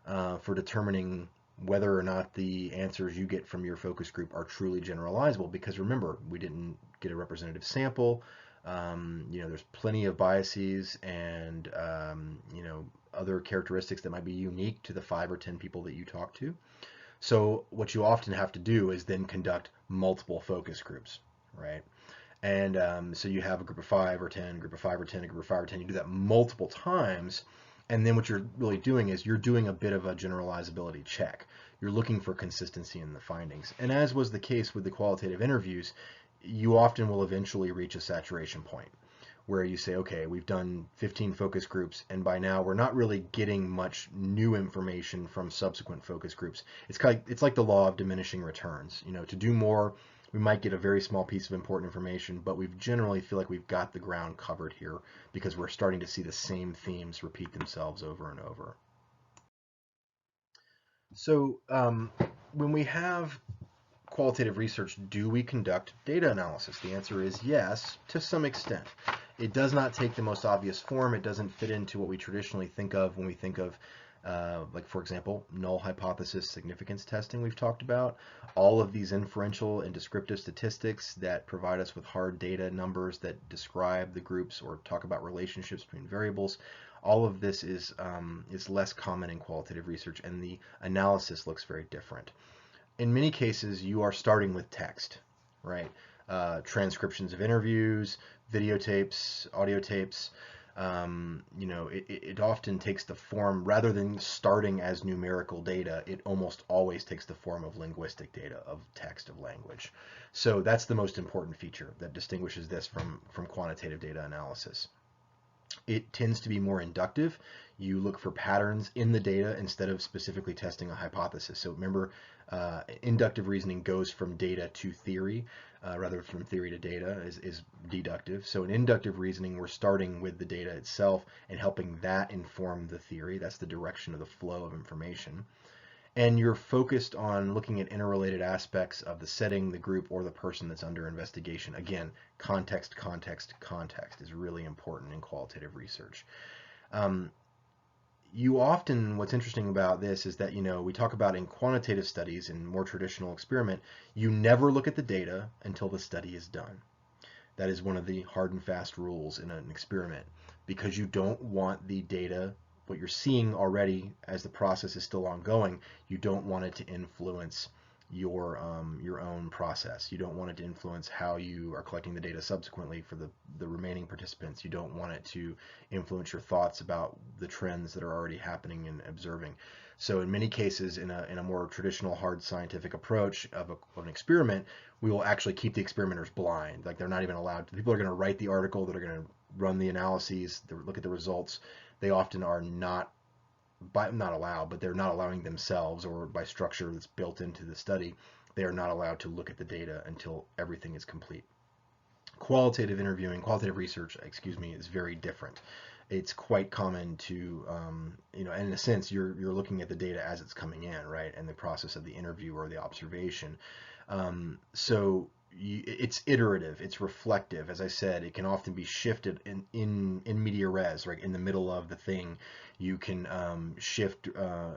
for determining whether or not the answers you get from your focus group are truly generalizable, because remember, we didn't get a representative sample. There's plenty of biases and other characteristics that might be unique to the 5 or 10 people that you talk to. So what you often have to do is then conduct multiple focus groups, right? And so you have a group of 5 or 10, group of 5 or 10, a group of 5 or 10. You do that multiple times, and then what you're really doing is you're doing a bit of a generalizability check. You're looking for consistency in the findings. And as was the case with the qualitative interviews, you often will eventually reach a saturation point where you say, okay, we've done 15 focus groups, and by now we're not really getting much new information from subsequent focus groups. It's like the law of diminishing returns. To do more, we might get a very small piece of important information, but we generally feel like we've got the ground covered here because we're starting to see the same themes repeat themselves over and over. So when we have qualitative research, do we conduct data analysis? The answer is yes, to some extent. It does not take the most obvious form. It doesn't fit into what we traditionally think of when we think of, like, for example, null hypothesis significance testing we've talked about. All of these inferential and descriptive statistics that provide us with hard data numbers that describe the groups or talk about relationships between variables. All of this is less common in qualitative research, and the analysis looks very different. In many cases, you are starting with text, right? transcriptions of interviews, videotapes, audio tapes. It often takes the form, rather than starting as numerical data, it almost always takes the form of linguistic data, of text, of language. So that's the most important feature that distinguishes this from quantitative data analysis. It tends to be more inductive. You look for patterns in the data instead of specifically testing a hypothesis. So remember, inductive reasoning goes from data to theory, rather from theory to data is deductive. So in inductive reasoning, we're starting with the data itself and helping that inform the theory. That's the direction of the flow of information. And you're focused on looking at interrelated aspects of the setting, the group, or the person that's under investigation. Again, context, context, context is really important in qualitative research. What's interesting about this is that, we talk about in quantitative studies, in more traditional experiment, you never look at the data until the study is done. That is one of the hard and fast rules in an experiment, because you don't want the data, what you're seeing already as the process is still ongoing, you don't want it to influence your own process. You don't want it to influence how you are collecting the data subsequently for the remaining participants. You don't want it to influence your thoughts about the trends that are already happening and observing. So in many cases, in a more traditional hard scientific approach of an experiment, we will actually keep the experimenters blind. Like, they're not even allowed. People are going to write the article, that are going to run the analyses, look at the results. They often are not allowed, but they're not allowing themselves, or by structure that's built into the study, they are not allowed to look at the data until everything is complete. Qualitative research, is very different. It's quite common to, in a sense, you're looking at the data as it's coming in, right, and the process of the interview or the observation. It's iterative, it's reflective. As I said, it can often be shifted in media res, right, in the middle of the thing. You can shift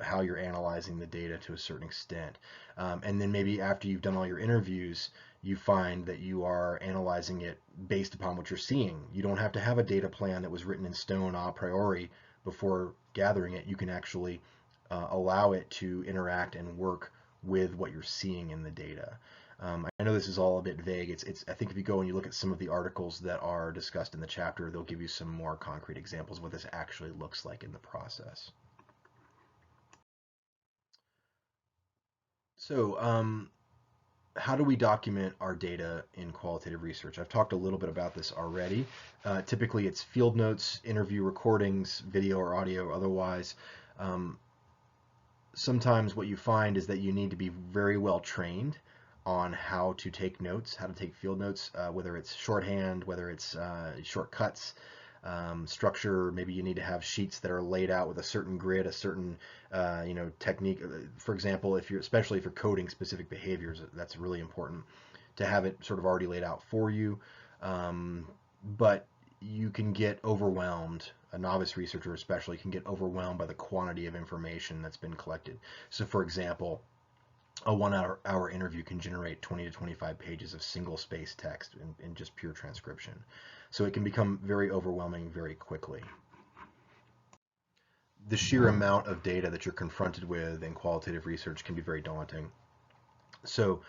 how you're analyzing the data to a certain extent. And then maybe after you've done all your interviews, you find that you are analyzing it based upon what you're seeing. You don't have to have a data plan that was written in stone a priori before gathering it. You can actually allow it to interact and work with what you're seeing in the data. I know this is all a bit vague. I think if you go and you look at some of the articles that are discussed in the chapter, they'll give you some more concrete examples of what this actually looks like in the process. So, how do we document our data in qualitative research? I've talked a little bit about this already. Typically, it's field notes, interview recordings, video or audio, otherwise. Sometimes what you find is that you need to be very well trained on how to take notes, how to take field notes, whether it's shorthand, whether it's shortcuts, structure. Maybe you need to have sheets that are laid out with a certain grid, a certain technique. For example, especially if you're coding specific behaviors, that's really important to have it sort of already laid out for you. But you can get overwhelmed. A novice researcher especially can get overwhelmed by the quantity of information that's been collected. So for example, a 1 hour interview can generate 20 to 25 pages of single space text in just pure transcription. So it can become very overwhelming very quickly. The sheer amount of data that you're confronted with in qualitative research can be very daunting. So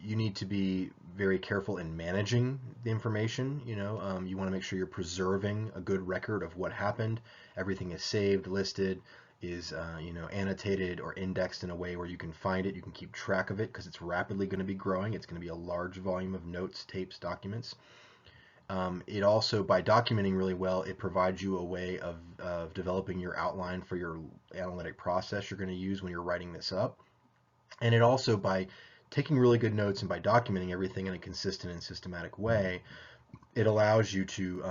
you need to be very careful in managing the information. You want to make sure you're preserving a good record of what happened. Everything is saved, listed, is annotated or indexed in a way where you can find it, you can keep track of it, because it's rapidly going to be growing. It's going to be a large volume of notes, tapes, documents. It also, by documenting really well, it provides you a way of developing your outline for your analytic process you're going to use when you're writing this up. And it also, by taking really good notes and by documenting everything in a consistent and systematic way, it allows you to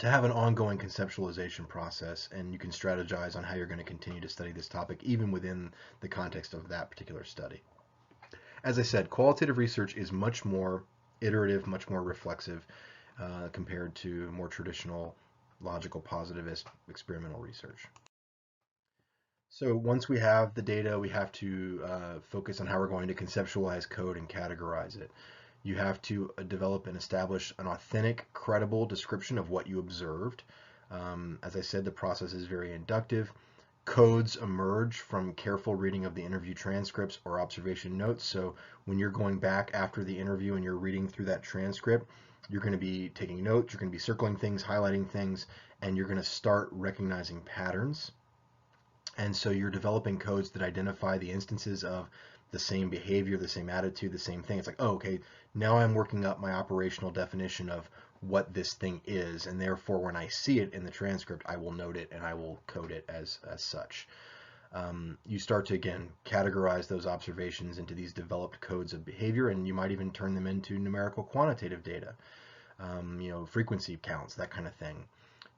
have an ongoing conceptualization process, and you can strategize on how you're going to continue to study this topic, even within the context of that particular study. As I said, qualitative research is much more iterative, much more reflexive compared to more traditional logical positivist experimental research. So once we have the data, we have to focus on how we're going to conceptualize code and categorize it. You have to develop and establish an authentic, credible description of what you observed. As I said, the process is very inductive. Codes emerge from careful reading of the interview transcripts or observation notes. So when you're going back after the interview and you're reading through that transcript, you're going to be taking notes, you're going to be circling things, highlighting things, and you're going to start recognizing patterns. And so you're developing codes that identify the instances of the same behavior, the same attitude, the same thing. It's like, oh, okay, now I'm working up my operational definition of what this thing is, and therefore when I see it in the transcript, I will note it and I will code it as such. You start to, again, categorize those observations into these developed codes of behavior, and you might even turn them into numerical quantitative data, frequency counts, that kind of thing.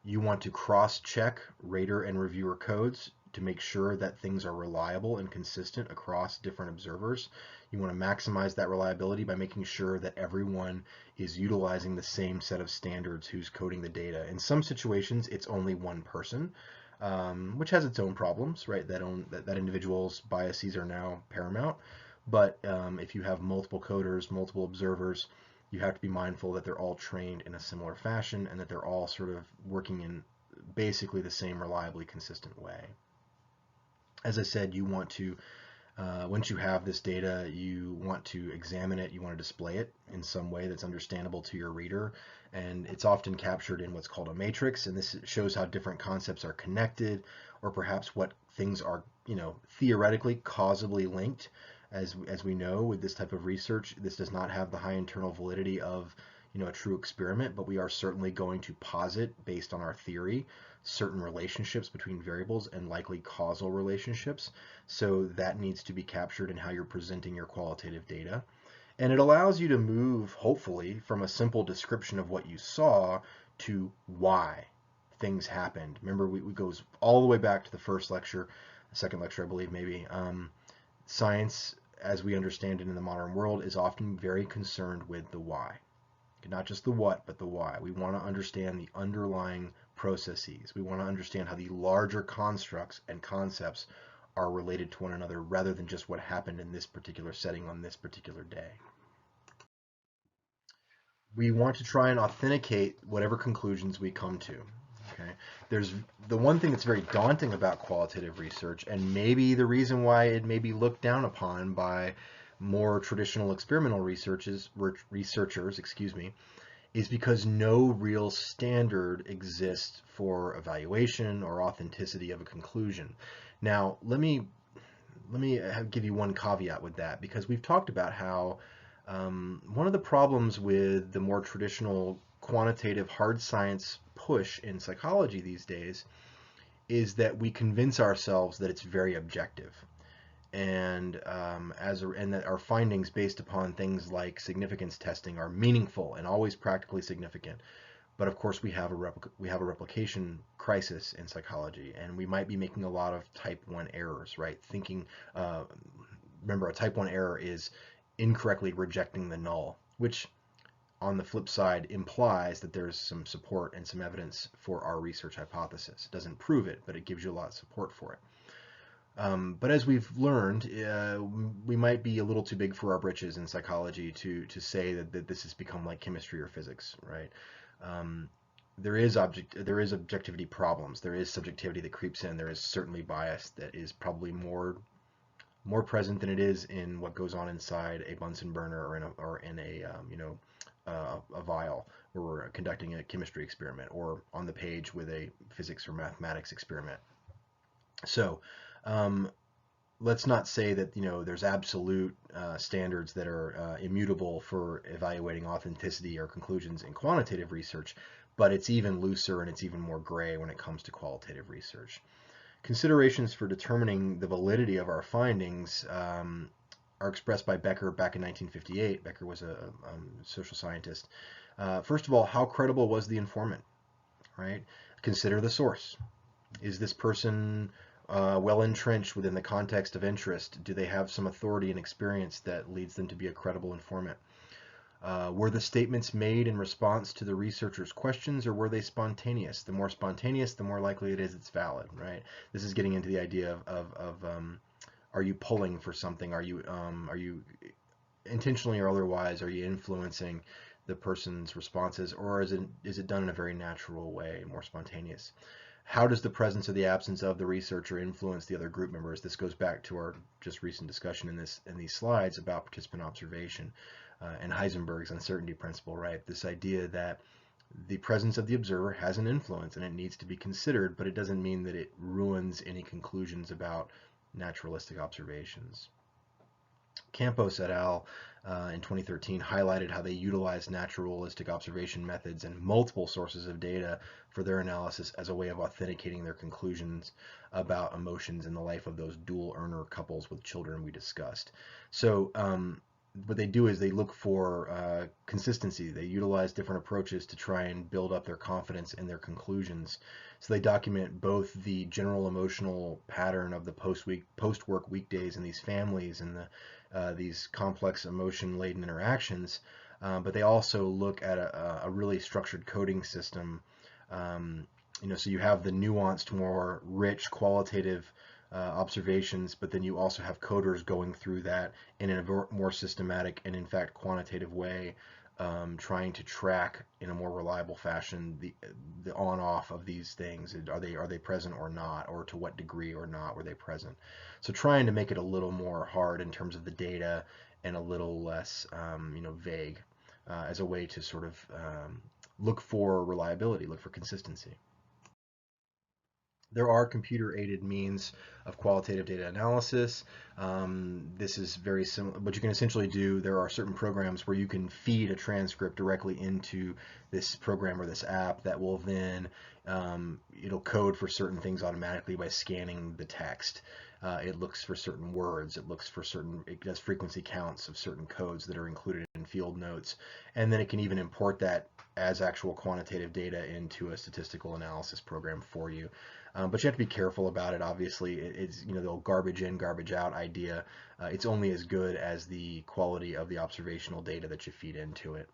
You want to cross-check rater and reviewer codes to make sure that things are reliable and consistent across different observers. You want to maximize that reliability by making sure that everyone is utilizing the same set of standards who's coding the data. In some situations, it's only one person, which has its own problems, right? That individual's biases are now paramount. But if you have multiple coders, multiple observers, you have to be mindful that they're all trained in a similar fashion and that they're all sort of working in basically the same reliably consistent way. As I said, you want to, once you have this data, you want to examine it, you want to display it in some way that's understandable to your reader, and it's often captured in what's called a matrix, and this shows how different concepts are connected, or perhaps what things are, theoretically causally linked. As we know with this type of research, this does not have the high internal validity of a true experiment, but we are certainly going to posit, based on our theory, certain relationships between variables and likely causal relationships. So that needs to be captured in how you're presenting your qualitative data. And it allows you to move, hopefully, from a simple description of what you saw to why things happened. Remember, we goes all the way back to the first lecture, the second lecture, I believe, maybe. Science, as we understand it in the modern world, is often very concerned with the why. Not just the what, but the why. We want to understand the underlying processes. We want to understand how the larger constructs and concepts are related to one another rather than just what happened in this particular setting on this particular day. We want to try and authenticate whatever conclusions we come to. Okay. There's the one thing that's very daunting about qualitative research, and maybe the reason why it may be looked down upon by more traditional experimental researchers, is because no real standard exists for evaluation or authenticity of a conclusion. Now, let me give you one caveat with that, because we've talked about how one of the problems with the more traditional quantitative hard science push in psychology these days is that we convince ourselves that it's very objective, and that our findings based upon things like significance testing are meaningful and always practically significant. But of course, we have a replication crisis in psychology, and we might be making a lot of type 1 errors, right? Remember, a type 1 error is incorrectly rejecting the null, which on the flip side implies that there's some support and some evidence for our research hypothesis. It doesn't prove it, but it gives you a lot of support for it. But as we've learned, we might be a little too big for our britches in psychology to say that this has become like chemistry or physics, right? There is objectivity problems. There is subjectivity that creeps in. There is certainly bias that is probably more present than it is in what goes on inside a Bunsen burner or in a vial where we're conducting a chemistry experiment, or on the page with a physics or mathematics experiment. So let's not say that there's absolute standards that are immutable for evaluating authenticity or conclusions in quantitative research, but it's even looser and it's even more gray when it comes to qualitative research. Considerations for determining the validity of our findings are expressed by Becker back in 1958. Becker was a social scientist. First of all, how credible was the informant, right? Consider the source. Is this person well entrenched within the context of interest? Do they have some authority and experience that leads them to be a credible informant? Were the statements made in response to the researcher's questions, or were they spontaneous? The more spontaneous, the more likely it is it's valid, right? This is getting into the idea of are you pulling for something? Are you intentionally or otherwise, are you influencing the person's responses, or is it done in a very natural way, more spontaneous? How does the presence or the absence of the researcher influence the other group members? This goes back to our just recent discussion in these slides about participant observation and Heisenberg's uncertainty principle, right? This idea that the presence of the observer has an influence and it needs to be considered, but it doesn't mean that it ruins any conclusions about naturalistic observations. Campos et al. In 2013 highlighted how they utilized naturalistic observation methods and multiple sources of data for their analysis as a way of authenticating their conclusions about emotions in the life of those dual earner couples with children we discussed. So what they do is they look for consistency. They utilize different approaches to try and build up their confidence in their conclusions. So they document both the general emotional pattern of the post-work weekdays in these families and these complex emotion-laden interactions, but they also look at a really structured coding system. So you have the nuanced, more rich, qualitative observations, but then you also have coders going through that in a more systematic and, in fact, quantitative way, trying to track in a more reliable fashion the on-off of these things. Are they present or not, or to what degree or not were they present? So trying to make it a little more hard in terms of the data and a little less, vague, as a way to sort of look for reliability, look for consistency. There are computer-aided means of qualitative data analysis. This is very similar. What you can essentially do, there are certain programs where you can feed a transcript directly into this program or this app that will then, it'll code for certain things automatically by scanning the text. It looks for certain words. It does frequency counts of certain codes that are included in field notes. And then it can even import that as actual quantitative data into a statistical analysis program for you. But you have to be careful about it. Obviously, it's the old garbage in, garbage out idea. It's only as good as the quality of the observational data that you feed into it.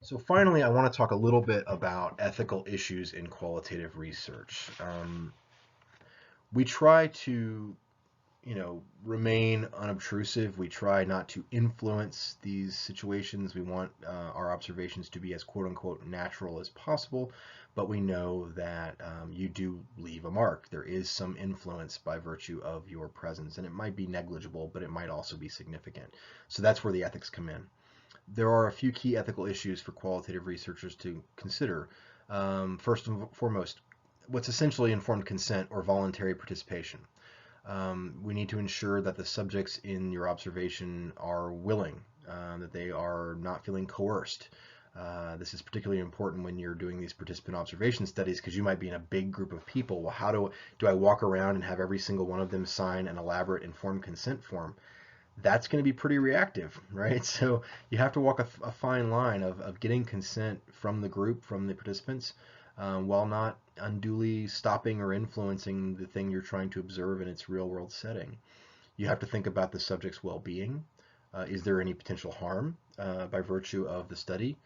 So finally, I want to talk a little bit about ethical issues in qualitative research. We try to remain unobtrusive. We try not to influence these situations. We want our observations to be as quote unquote natural as possible, but we know that you do leave a mark. There is some influence by virtue of your presence, and it might be negligible, but it might also be significant. So that's where the ethics come in. There are a few key ethical issues for qualitative researchers to consider. First and foremost, what's essentially informed consent or voluntary participation. We need to ensure that the subjects in your observation are willing, that they are not feeling coerced. This is particularly important when you're doing these participant observation studies because you might be in a big group of people. Well, how do I walk around and have every single one of them sign an elaborate informed consent form? That's going to be pretty reactive, right? So you have to walk a fine line of getting consent from the group, from the participants, while not unduly stopping or influencing the thing you're trying to observe in its real world setting. You have to think about the subject's well-being. Is there any potential harm by virtue of the study?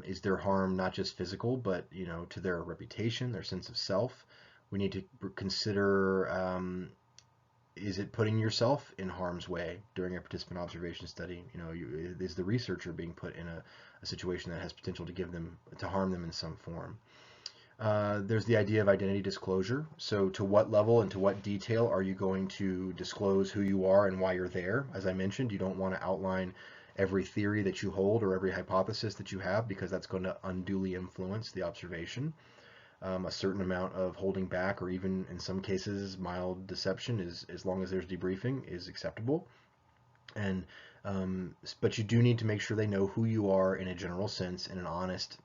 Is there harm not just physical, but to their reputation, their sense of self? We need to consider, is it putting yourself in harm's way during a participant observation study? Is the researcher being put in a situation that has potential to harm them in some form? There's the idea of identity disclosure. So to what level and to what detail are you going to disclose who you are and why you're there? As I mentioned, you don't want to outline every theory that you hold or every hypothesis that you have because that's going to unduly influence the observation. A certain amount of holding back, or even in some cases mild deception, is, as long as there's debriefing, is acceptable. And but you do need to make sure they know who you are in a general sense, in an honest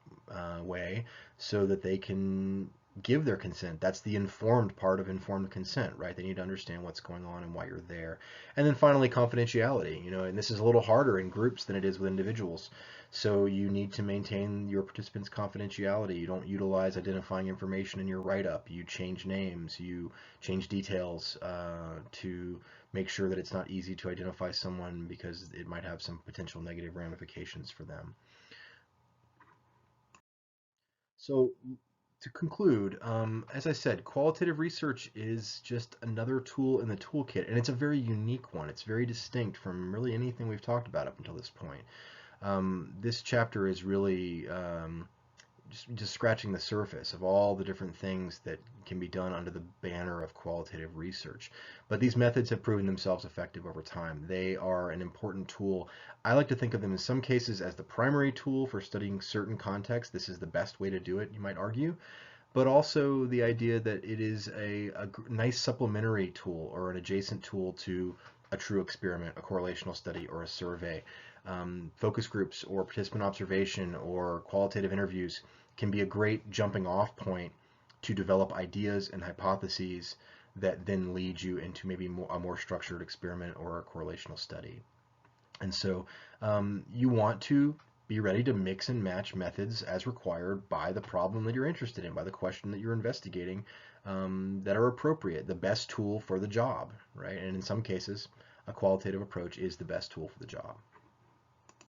way, so that they can give their consent. That's the informed part of informed consent, right? They need to understand what's going on and why you're there. And then finally, confidentiality. And this is a little harder in groups than it is with individuals. So you need to maintain your participants' confidentiality. You don't utilize identifying information in your write-up. You change names. You change details to make sure that it's not easy to identify someone because it might have some potential negative ramifications for them. So to conclude, as I said, qualitative research is just another tool in the toolkit, and it's a very unique one. It's very distinct from really anything we've talked about up until this point. This chapter is really just scratching the surface of all the different things that can be done under the banner of qualitative research. But these methods have proven themselves effective over time. They are an important tool. I like to think of them in some cases as the primary tool for studying certain contexts. This is the best way to do it, you might argue, but also the idea that it is a nice supplementary tool or an adjacent tool to a true experiment, a correlational study, or a survey. Focus groups or participant observation or qualitative interviews can be a great jumping off point to develop ideas and hypotheses that then lead you into maybe a more structured experiment or a correlational study. And so you want to be ready to mix and match methods as required by the problem that you're interested in, by the question that you're investigating, that are appropriate, the best tool for the job, right? And in some cases, a qualitative approach is the best tool for the job.